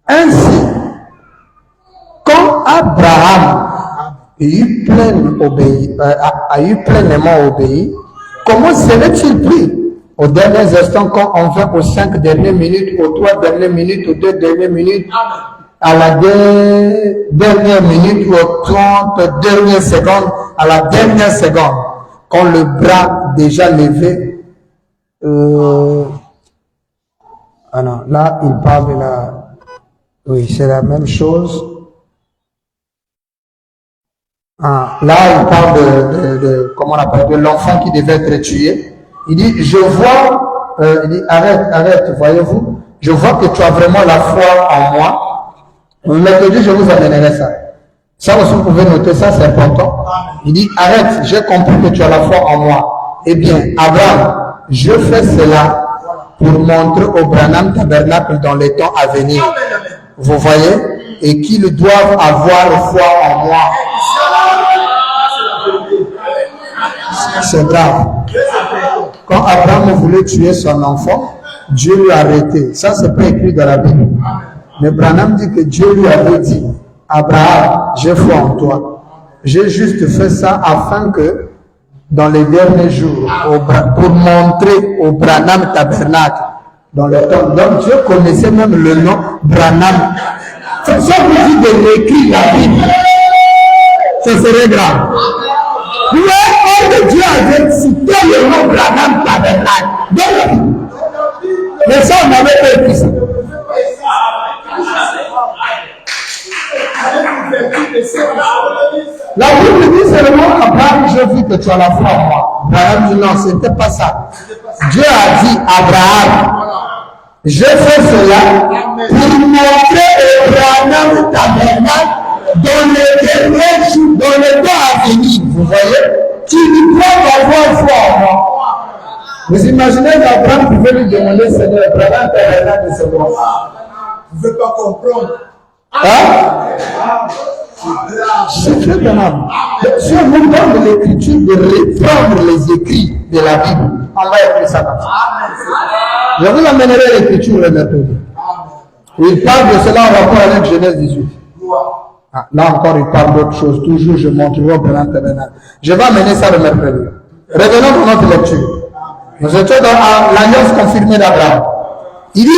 Ainsi, quand Abraham a eu pleinement obéi, comment serait-il pris aux derniers instants quand on vient aux 5 dernières minutes, aux 3 dernières minutes, aux 2 dernières minutes, à la dernière minute ou aux 30 dernières secondes, à la dernière seconde, quand le bras déjà levé, ah non, là il parle de la, oui c'est la même chose. Ah, là, il parle de comment on appelle, de l'enfant qui devait être tué. Il dit, je vois, il dit, arrête, voyez-vous, je vois que tu as vraiment la foi en moi. Mercredi, je vous amènerai ça. Ça aussi, vous pouvez noter ça, c'est important. Il dit, arrête, j'ai compris que tu as la foi en moi. Eh bien, Abraham, je fais cela pour montrer au Branham Tabernacle dans les temps à venir. Vous voyez? Et qu'ils doivent avoir foi en moi. C'est grave. Quand Abraham voulait tuer son enfant, Dieu lui a arrêté. Ça, c'est pas écrit dans la Bible. Mais Branham dit que Dieu lui avait dit, Abraham, j'ai foi en toi. J'ai juste fait ça afin que, dans les derniers jours, pour montrer au Branham Tabernacle, dans le temps, donc Dieu connaissait même le nom Branham. Ça vous dit de l'écrire la Bible. Ça serait grave. Oui, que Dieu avait cité le nom Branham Tabernacle. Donc, mais ça, on n'avait pas écrit ça. La Bible dit seulement, Abraham, j'ai vu que tu as la foi en moi. Abraham dit non, ce n'était pas ça. Dieu a dit, Abraham, je fais cela pour montrer au Branham Tabernacle dans les derniers jours, dans les temps à venir. Vous voyez? Tu dois avoir foi en moi. Vous imaginez qu'Abraham pouvait lui demander, Seigneur, Branham Tabernacle de ce roi. Vous ne pouvez pas comprendre. Hein? C'est très grave. Si on nous donne de l'écriture de reprendre les écrits de la Bible, on va écrire ça comme ça. Je vous amènerai l'écriture le mercredi. Il parle de cela en rapport avec Genèse 18. Ah, là encore, il parle d'autre chose. Toujours, je montrerai au Branham Tabernacle. Je vais amener ça le mercredi. Revenons pour notre lecture. Nous étions dans l'alliance confirmée d'Abraham. Il dit,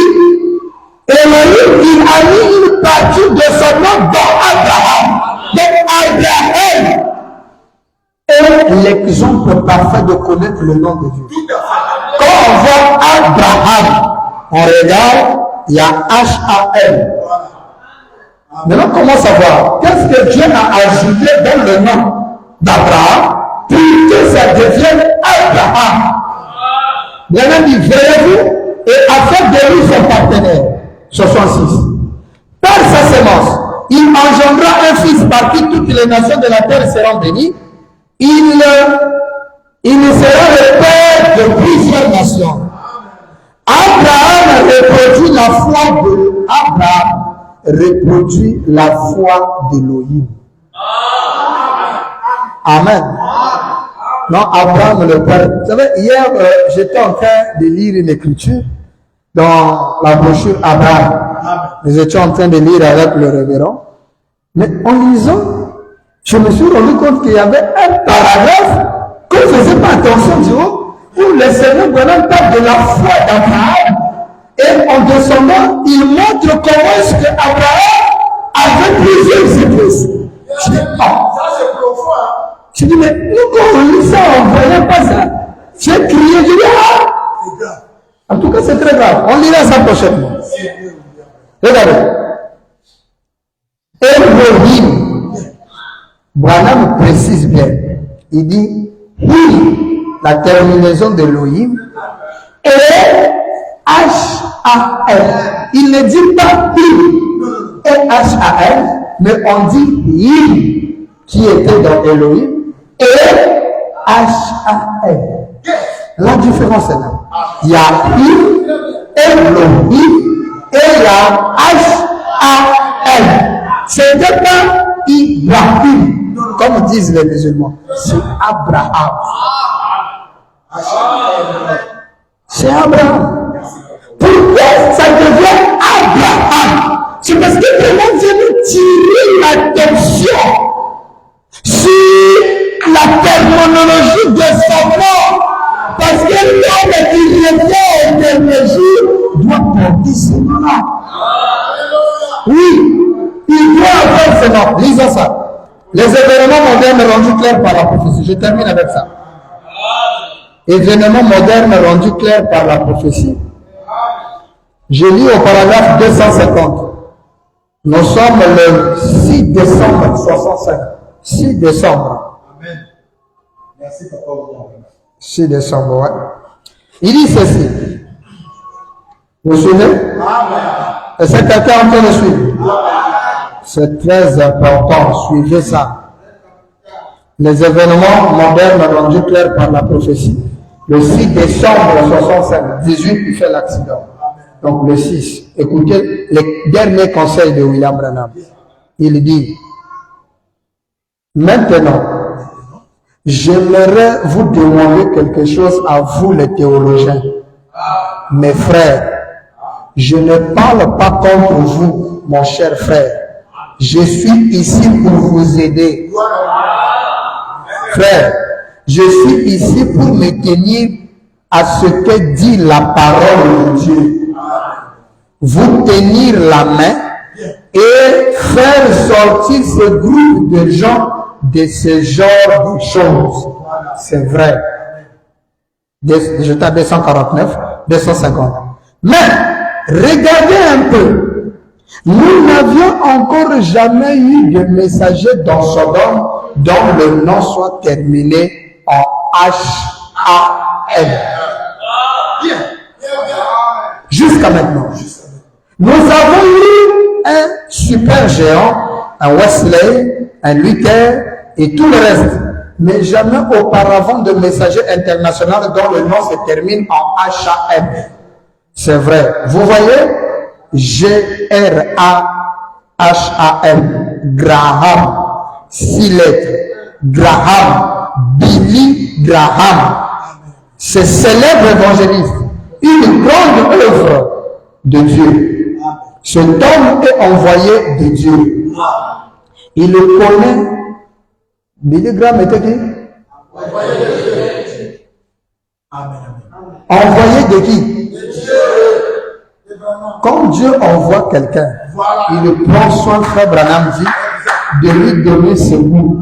Elohim, il a mis une partie de son nom dans Abraham. Donc Abraham est l'exemple parfait de connaître le nom de Dieu. Quand on voit Abraham, on regarde, il y a H-A-M. Maintenant, comment savoir? Qu'est-ce que Dieu a ajouté dans le nom d'Abraham pour que ça devienne Abraham? Maintenant, dit, verrez-vous, et a fait de lui son partenaire. 66. Par sa sémence, il engendra un fils par qui toutes les nations de la terre seront bénies. il sera le père de plusieurs nations. Abraham reproduit la foi de Abraham, reproduit la foi d'Élohim. Amen. Non, Abraham le père. Vous savez, hier, j'étais en train de lire une écriture dans la brochure Abraham. Nous étions en train de lire avec le révérend. Mais en lisant, je me suis rendu compte qu'il y avait un paragraphe qu'on ne faisait pas attention du haut, où le Seigneur parle de la foi d'Abraham. Et en descendant, il montre comment est-ce que Abraham avait plusieurs épouses. Je dis, ça c'est profond. Je dis, mais nous quand on lit ça, on ne voyait pas ça. J'ai crié, je dis, ah! En tout cas, c'est très grave. On lira ça prochainement. Regardez. Elohim. Branham précise bien. Il dit, la terminaison d'Elohim, et H-A-L. Il ne dit pas il et H-A-L, mais on dit il qui était dans Elohim et H-A-L. La différence est là. Il y a I, Elohim et il y a H-A-L. Ce n'est pas Ibrahim, comme disent les musulmans. C'est Abraham. C'est Abraham. Pourquoi ça devient Abraham? C'est parce que vraiment vient nous tirer l'attention sur la terminologie de son nom. Parce que l'homme qui revient au dernier jour doit porter ce nom-là. Oui, il doit avoir ce nom. Lisons ça. Les événements modernes rendus clairs par la prophétie. Je termine avec ça. Événements modernes rendus clairs par la prophétie. Je lis au paragraphe 250. Nous sommes le 6 décembre 65. 6 décembre. Amen. Merci, papa. 6 décembre, ouais. Il dit ceci. Vous vous souvenez? Amen. Est-ce que quelqu'un est en train de suivre? C'est très important. Suivez ça. Les événements modernes rendus clairs par la prophétie. Le 6 décembre 65, 18, il fait l'accident. Donc le 6, écoutez les derniers conseils de William Branham. Il dit, maintenant, j'aimerais vous demander quelque chose à vous les théologiens. Mes frères, je ne parle pas contre vous, mon cher frère. Je suis ici pour vous aider. Frère, je suis ici pour me tenir à ce que dit la parole de Dieu. Vous tenir la main et faire sortir ce groupe de gens de ce genre de choses. C'est vrai. J'étais à 249, 250. Mais, regardez un peu. Nous n'avions encore jamais eu de messager dans Sodome dont le nom soit terminé en H-A-M. Jusqu'à maintenant. Nous avons eu un super géant, un Wesley, un Luther et tout le reste. Mais jamais auparavant de messager international dont le nom se termine en H-A-M. C'est vrai. Vous voyez? G-R-A-H-A-M. Graham. 6 lettres. Graham. Billy Graham. Ce célèbre évangéliste. Une grande œuvre de Dieu. Cet homme est envoyé de Dieu. Il le connaît. Billy Graham était qui? Envoyé de qui? Quand Dieu envoie quelqu'un, il prend soin, frère Branham dit, de lui donner ses goûts,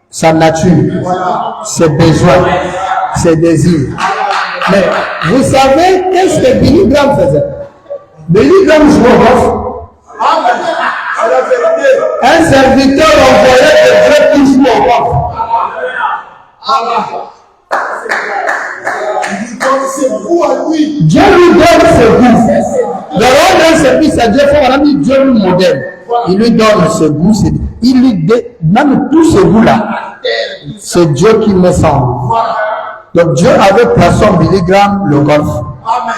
sa nature, ses besoins, ses désirs. Mais vous savez qu'est-ce que Billy Graham faisait? Billy Graham jouait au golf. Un serviteur envoyé de Dieu qui joue au golf. Dieu lui donne ses goûts. Le rôle d'un service à Dieu, il faut Dieu lui modèle. Il lui donne ce goût. Même tous ces goûts-là, c'est Dieu qui me semble. Donc Dieu avait placé en Billy Graham le golf. Amen.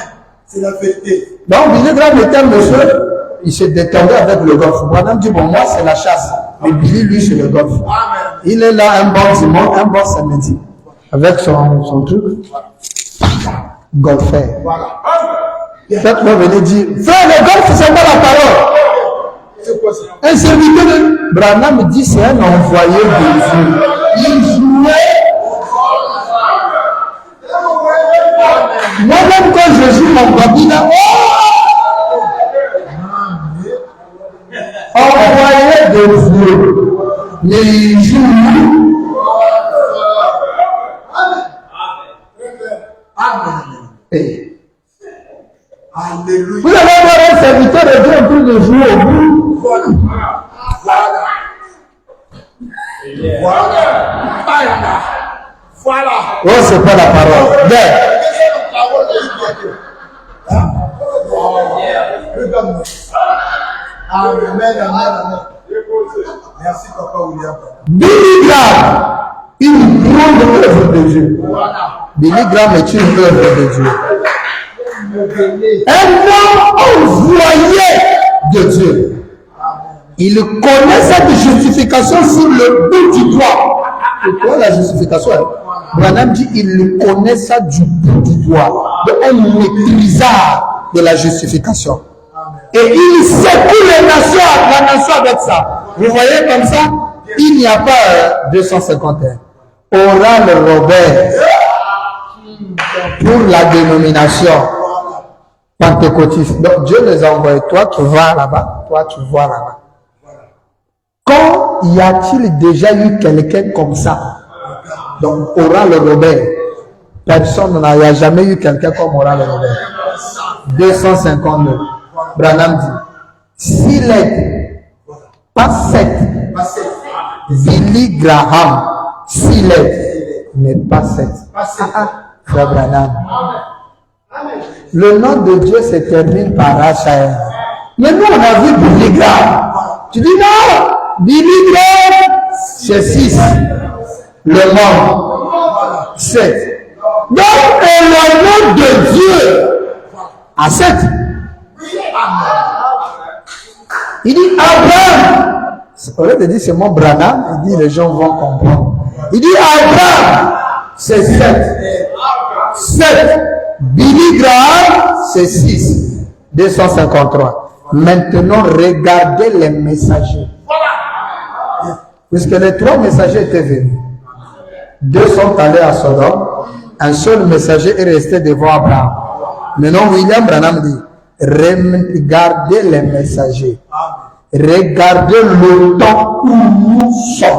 C'est la vérité. Donc Billy Graham était un monsieur, il se détendait avec le golf. Branham dit, bon, moi c'est la chasse. Mais Billy, lui, c'est le golf. Amen. Il est là un bon dimanche, un bon samedi. Avec son truc. Golfeur. Voilà. Peut-être qu'on venait dire, frère, le golf, c'est pas la parole. C'est quoi ça? Un serviteur de Branham dit, c'est un envoyé de Dieu. Il jouait. Moi-même, quand je joue mon babina, envoyé de Dieu. Les jours. Amen. Hey. Alléluia. Vous allez voir un serviteur de Dieu en train de jouer au bout. Voilà. Voilà. Oh, c'est pas la parole. Bien. Amen, amen. Merci, Papa William. Billy Graham, une grande œuvre de Dieu. Billy Graham est une œuvre de Dieu. Un homme envoyé de Dieu. Il connaît cette justification sur le bout du doigt. Pourquoi la justification? Branham dit il connaît ça du bout du doigt. Un maîtrisard de la justification. Et il secoue les nations, la nation avec ça. Vous voyez comme ça? Il n'y a pas 251. Oral Robert pour la dénomination pentecôtiste. Donc Dieu les a envoyés. Toi, tu vas là-bas. Toi, tu vois là-bas. Quand y a-t-il déjà eu quelqu'un comme ça? Donc, Oral Robert. Personne n'a jamais eu quelqu'un comme Oral Robert. 252. Branham dit, s'il est pas 7, Billy Graham, s'il est, mais pas 7. Frère Branham. Le nom de Dieu se termine par H.A.M. Mais nous, on a vu Billy Graham. Tu dis non, Billy Graham, c'est 6. Le monde, 7. Donc, le nom de Dieu à 7. Il dit Abraham. Au lieu de dire c'est mon Branham, il dit les gens vont comprendre. Il dit Abraham, c'est 7. 7. Billy Graham, c'est 6. 253. Maintenant, regardez les messagers. Puisque les 3 messagers étaient venus. 2 sont allés à Sodome. Un seul messager est resté devant Abraham. Maintenant, William Branham dit, regardez les messagers. Regardez le temps où nous sommes.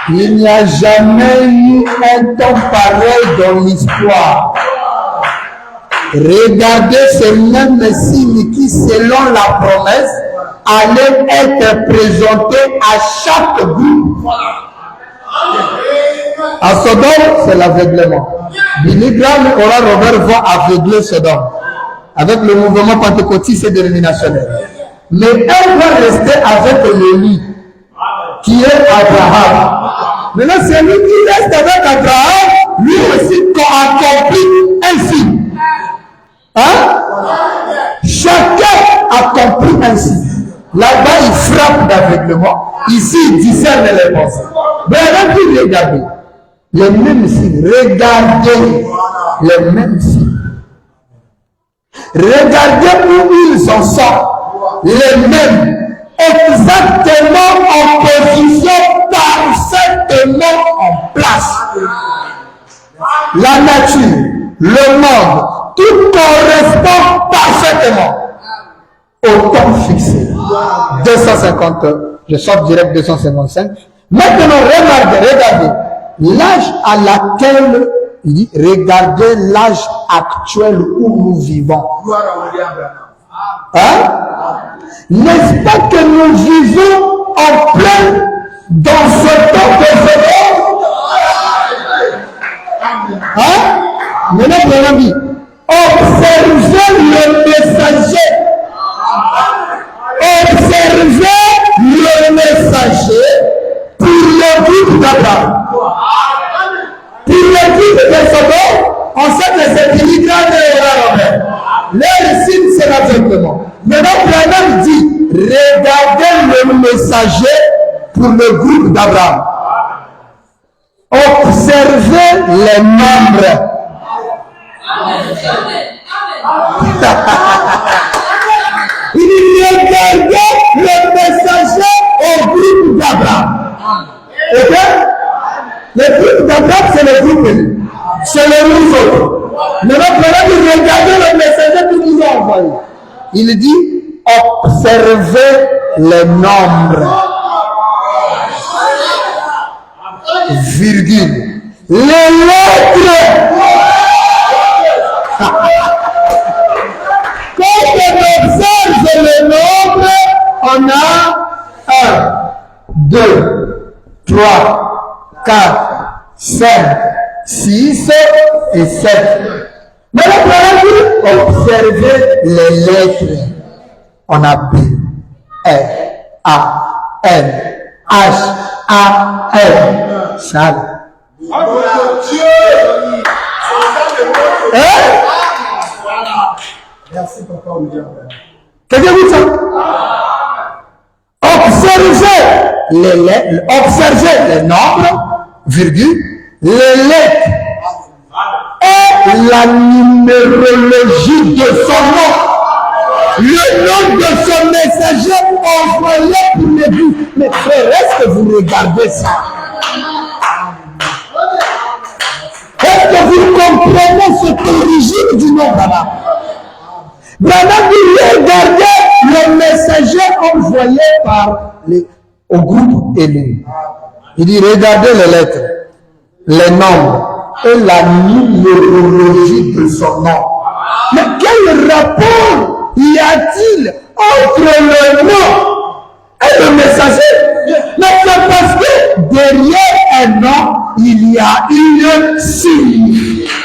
Il n'y a jamais eu un temps pareil dans l'histoire. Regardez ces mêmes signes qui, selon la promesse, allaient être présentés à chaque bout. À Sodome, c'est l'aveuglement. Billy Graham et Oral Robert vont aveugler Sodome avec le mouvement pentecôtiste et dénominationnel. Mais elle va rester avec l'élu qui est Abraham. Maintenant, c'est lui qui reste avec Abraham, lui aussi accomplit ainsi. Hein? Chacun accomplit ainsi. Là-bas, il frappe d'aveuglement. Ici, il discerne les pensées. Mais regardez les mêmes signes. Regardez les mêmes signes. Regardez où ils en sont. Les mêmes. Exactement en position, parfaitement en place. La nature, le monde, tout correspond parfaitement au temps fixé. 250, je sors direct 255. Maintenant, regardez l'âge à laquelle, il dit, regardez l'âge actuel où nous vivons. Hein? N'est-ce pas que nous vivons en plein dans ce temps de hein? Maintenant, mon ami, observez le On sait que c'est filigrane et leur signe, c'est l'aveuglement. Maintenant, Branham dit, regardez le messager pour le groupe d'Abraham. Observez les membres. Il dit, regardez le messager au groupe d'Abraham. Ok? Le groupe d'Abraham, c'est le groupe élu. C'est le nous autres. Maintenant, regardez le messager que nous a envoyé. Il dit, observez les nombres. Virgule. Les lettres. Quand on observe les nombres, on a 1, 2, 3, 4, 5, 6 et 7. Mais le problème, observez les lettres. On a B, R, A, N, H, A, N. Charles. Merci, papa Olivier. Quelqu'un dit ça? Observez les nombres, virgule, les lettres et la numérologie de son nom. Le nom de son messager envoyé pour l'église. Mais frère, est-ce que vous regardez ça? Est-ce que vous comprenez cette origine du nom Branham? Branham dit, regardez le messager envoyé au groupe élu. Il dit, regardez les lettres, les nombres et la numérologie de son nom. Mais quel rapport y a-t-il entre le nom et le messager? Mais c'est parce que derrière un nom, il y a une signification.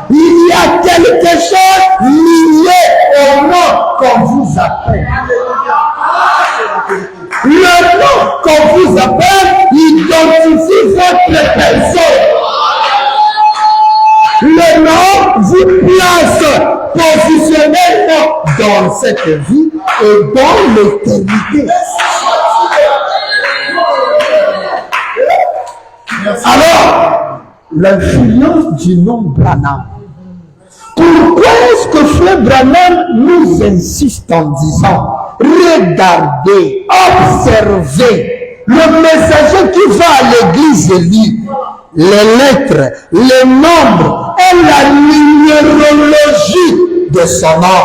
Il y a quelque chose lié au nom qu'on vous appelle. Le nom qu'on vous appelle identifie votre personne. Le nom vous place positionnellement dans cette vie et dans l'éternité. Alors, l'influence du nom Branham. Pourquoi est-ce que Frère Branham nous insiste en disant, regardez, observez, le messager qui va à l'église lit les lettres, les nombres et la numérologie de son nom.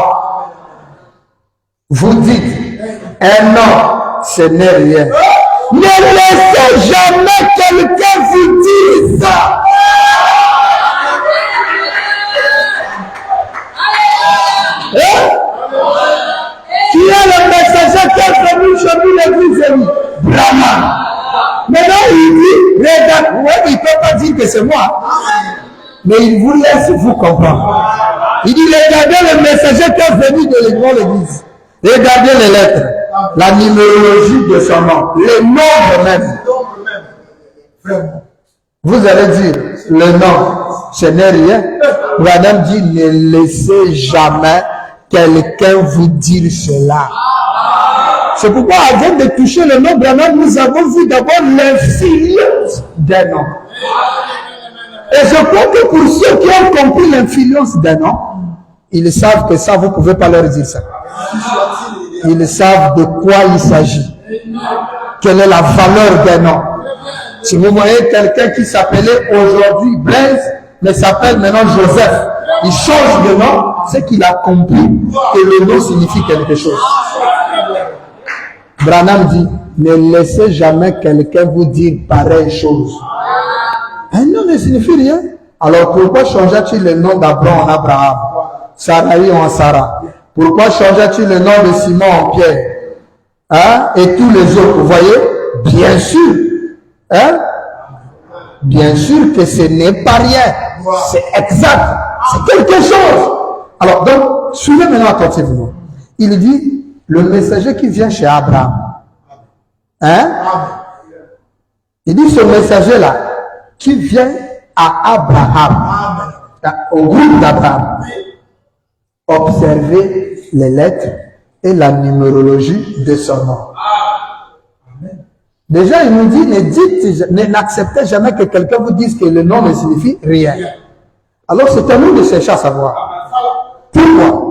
Vous dites, un nom, ce n'est rien. Ne laissez jamais quelqu'un vous dire ça. Qui est le messager qui est venu chez nous l'église élu? Branham. Maintenant il dit, regarde, ouais, il ne peut pas dire que c'est moi. Mais il vous laisse vous comprendre. Il dit, regardez le messager qui est venu de l'église. Regardez les lettres, la numérologie de son nom, les nombres même. Vous allez dire, le nom, ce n'est rien. Branham dit, ne laissez jamais quelqu'un vous dire cela. C'est pourquoi avant de toucher le nom Branham, nous avons vu d'abord l'influence d'un nom. Et je crois que pour ceux qui ont compris l'influence d'un nom, ils savent que ça, vous ne pouvez pas leur dire ça. Ils savent de quoi il s'agit. Quelle est la valeur d'un nom. Si vous voyez quelqu'un qui s'appelait aujourd'hui Blaise, mais s'appelle maintenant Joseph, il change de nom, c'est qu'il a compris que le nom signifie quelque chose. Branham dit, ne laissez jamais quelqu'un vous dire pareille chose. Un nom ne signifie rien. Alors pourquoi changeais-tu le nom d'Abraham en Abraham, Sarai en Sarah? Pourquoi changeais-tu le nom de Simon en Pierre? Hein? Et tous les autres, vous voyez? Bien sûr. Hein? Bien sûr que ce n'est pas rien. C'est exact. C'est quelque chose. Alors donc, suivez maintenant attentivement. Il dit, le messager qui vient chez Abraham. Hein? Il dit, ce messager-là, qui vient à Abraham, au groupe d'Abraham, observer les lettres et la numérologie de son nom. Déjà, il nous dit, n'acceptez jamais que quelqu'un vous dise que le nom ne signifie rien. Alors, c'est à nous de chercher à savoir. Pourquoi?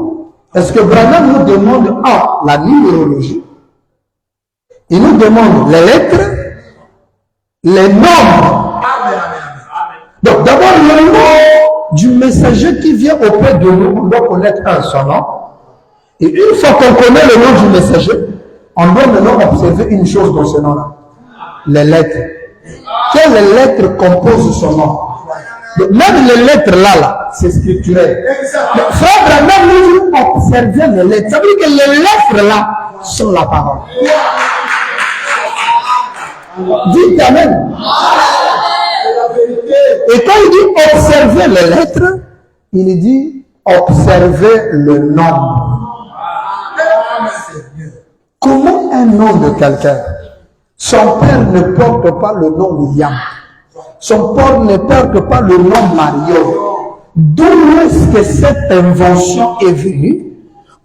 Est-ce que Branham nous demande, la numérologie, il nous demande les lettres, les nombres. Donc, d'abord, le nom du messager qui vient auprès de nous, on doit connaître son nom. Et une fois qu'on connaît le nom du messager, on doit maintenant observer une chose dans ce nom-là. Les lettres. Quelles lettres composent son nom? Donc, même les lettres là, c'est scripturel. Frère Branham nous dit observer les lettres. Ça veut dire que les lettres là sont la parole. Dites Amen. Et quand il dit observer les lettres, il dit observer le nom. Comment un nom de quelqu'un? Son père ne porte pas le nom William. Son père ne porte pas le nom Mario. D'où est-ce que cette invention est venue?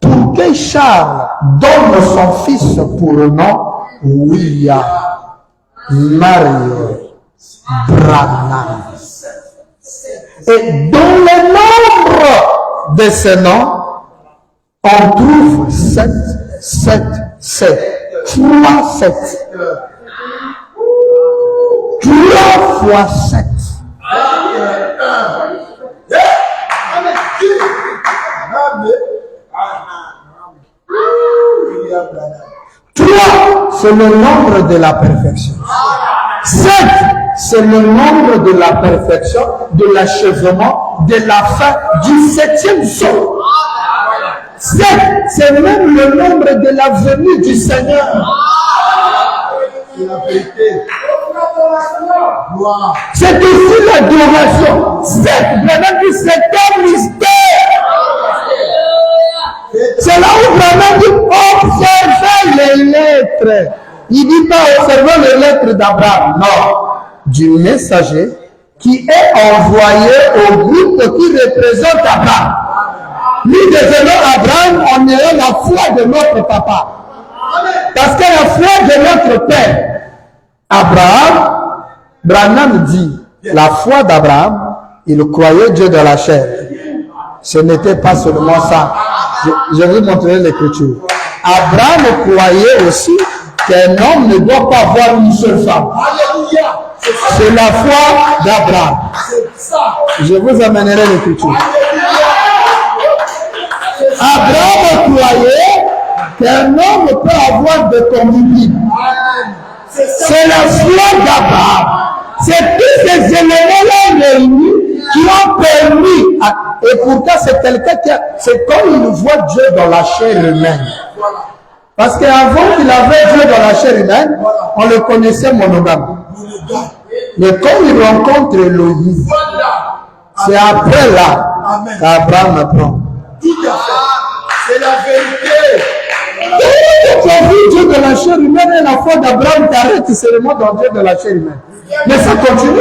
Pour que Charles donne son fils pour nom William Mario Branham. Et dans le nombre de ces noms, on trouve 7, 7, 7. 3, 7. 3 fois 7. 3, c'est le nombre de la perfection. 7, c'est le nombre de la perfection, de l'achèvement, de la fin du 7e jour. 7, c'est même le nombre de la venue du Seigneur. C'est la vérité. C'est aussi l'adoration. 7, Branham dit, c'est un mystère. C'est là où Branham dit, observez les lettres. Il dit pas observez les lettres d'Abraham. Non. Du messager qui est envoyé au groupe qui représente Abraham. Nous devenons Abraham en ayant la foi de notre papa. Parce que la foi de notre père, Abraham, Branham dit, la foi d'Abraham, il croyait Dieu de la chair. Ce n'était pas seulement ça. Je vais vous montrer l'écriture. Abraham croyait aussi qu'un homme ne doit pas avoir une seule femme. C'est la foi d'Abraham. Je vous amènerai l'écriture. Abraham croyait qu'un homme peut avoir de conduite. C'est la foi d'Abraham. C'est tous ces éléments-là réunis qui ont permis. Et pourtant, c'est quelqu'un qui c'est comme il voit Dieu dans la chair humaine. Parce qu'avant qu'il avait Dieu dans la chair humaine, on le connaissait monogame. Mais quand il rencontre Elohim, c'est après là qu'Abraham apprend. C'est la vérité. Tu as vu Dieu de la chair humaine et la foi d'Abraham t'arrête seulement dans Dieu de la chair humaine. Mais ça continue.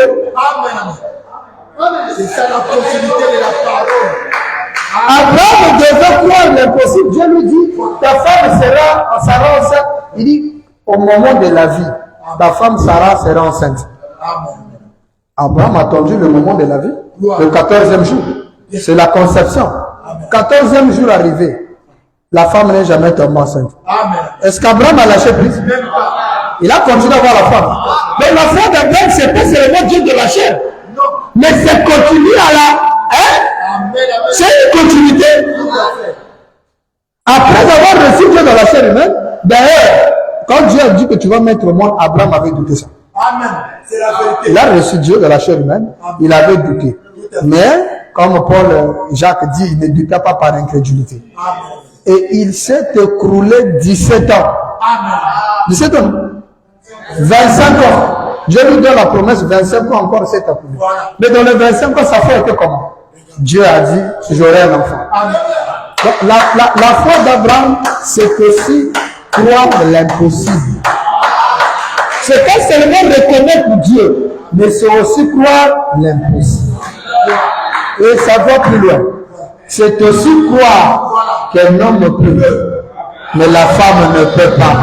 C'est ça la possibilité de la parole. Abraham devait croire l'impossible. Dieu lui dit, ta femme sera enceinte. Il dit, au moment de la vie, ta femme Sarah sera enceinte. Abraham a attendu le moment de la vie, le 14e jour. C'est la conception. 14e jour arrivé, la femme n'est jamais tombée enceinte. Est-ce qu'Abraham a lâché prise? Il a continué à voir la femme. Mais la foi d'Abraham, c'est pas seulement Dieu de la chair. Mais c'est continué à la... C'est une continuité. Après avoir reçu Dieu dans la chair humaine, d'ailleurs, quand Dieu a dit que tu vas mettre au monde, Abraham avait douté ça. C'est la vérité. Il a reçu Dieu dans la chair humaine, il avait douté. Mais, comme Jacques dit, il ne douta pas par incrédulité. Et il s'est écroulé 17 ans. 17 ans. 25 ans. Dieu lui donne la promesse, 25 ans encore, c'est écoulé. Mais dans les 25 ans, sa foi était comment? Dieu a dit, j'aurai un enfant. Donc, la foi d'Abraham, c'est aussi croire l'impossible. C'est pas seulement reconnaître Dieu, mais c'est aussi croire l'impossible. Et ça va plus loin. C'est aussi croire qu'un homme peut, mais la femme ne peut pas.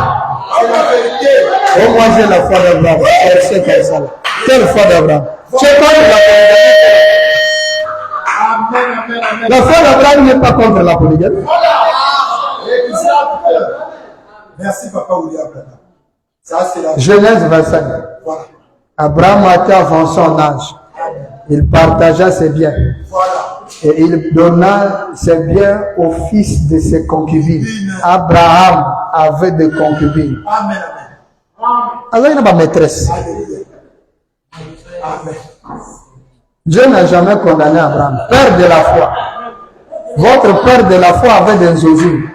Oh, moi j'ai la foi d'Abraham. C'est comme ça. Quelle foi d'Abraham? C'est pas de la polygamie. La foi d'Abraham n'est pas contre la polygamie. Merci, Papa William. Ça, c'est la Genèse 25. Voilà. Abraham était avant son âge. Il partagea ses biens. Voilà. Et il donna ses biens au fils de ses concubines. Abraham avait des concubines. Amen. Alors il n'a pas maîtresse. Alléluia. Amen. Dieu n'a jamais condamné Abraham. Père de la foi. Votre père de la foi avait des ogives.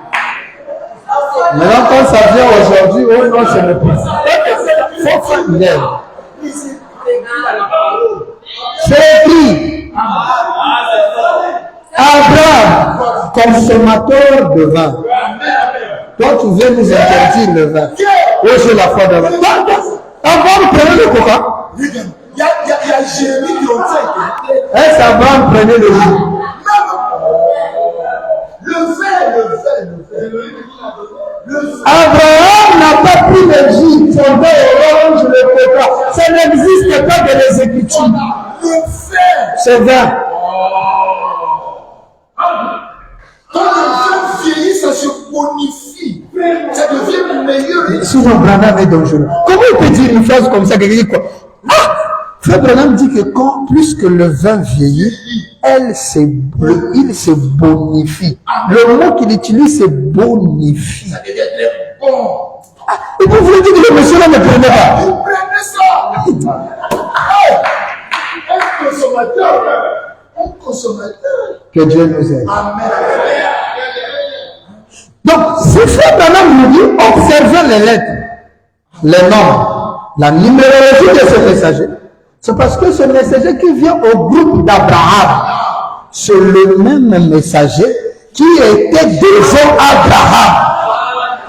Maintenant, quand ça vient aujourd'hui, oh non, ce n'est plus. C'est écrit. Abraham, consommateur de vin. Toi, tu veux nous interdire le vin. Oh, j'ai la foi d'Abraham. Abraham prenait le coca. Il y a Jérémie qui ont dit. Est-ce Abraham prenait le vin? Le vin. Abraham n'a pas pris le jus, son vin orange, le coca. Ça n'existe pas dans les Écritures. Le vin. C'est vin. Quand le vin vieillit, ça se bonifie. Ça devient meilleur. Souvent, Branham est dangereux. Comment il peut dire une phrase comme ça? Quelqu'un dit quoi? Ah! Frère Branham dit que quand, plus que le vin vieillit, il se bonifie. Le mot qu'il utilise, c'est bonifie. Ça devient très bon. Ah, et vous voulez dire que le monsieur là ne prenait pas? Vous prenez ça. Un consommateur. Que Dieu nous aide. Amen. Donc, si Frère Branham nous dit, observez les lettres, les noms, la numérologie de ce messager, c'est parce que ce messager qui vient au groupe d'Abraham, c'est le même messager qui était devant Abraham.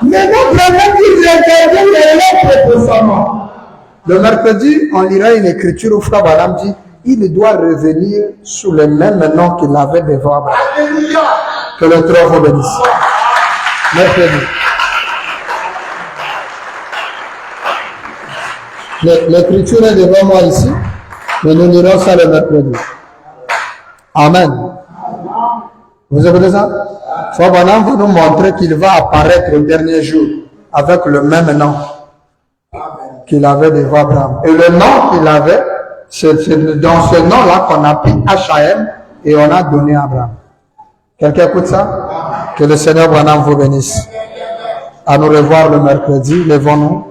Mais notre Branham, il regardait les lettres pour son nom. Le mercredi, on lira une écriture où Frère Branham dit, il doit revenir sous le même nom qu'il avait devant Abraham. Alléluia. Que le trône vous bénisse. Mercredi. L'écriture est devant moi ici, mais nous lirons ça le mercredi. Amen. Vous écoutez ça? Frère Branham va nous montrer qu'il va apparaître au dernier jour avec le même nom qu'il avait devant Abraham. Et le nom qu'il avait, c'est dans ce nom-là qu'on a pris H.A.M. et on a donné à Abraham. Quelqu'un écoute ça? Que le Seigneur Branham vous bénisse. À nous revoir le mercredi. Levons-nous.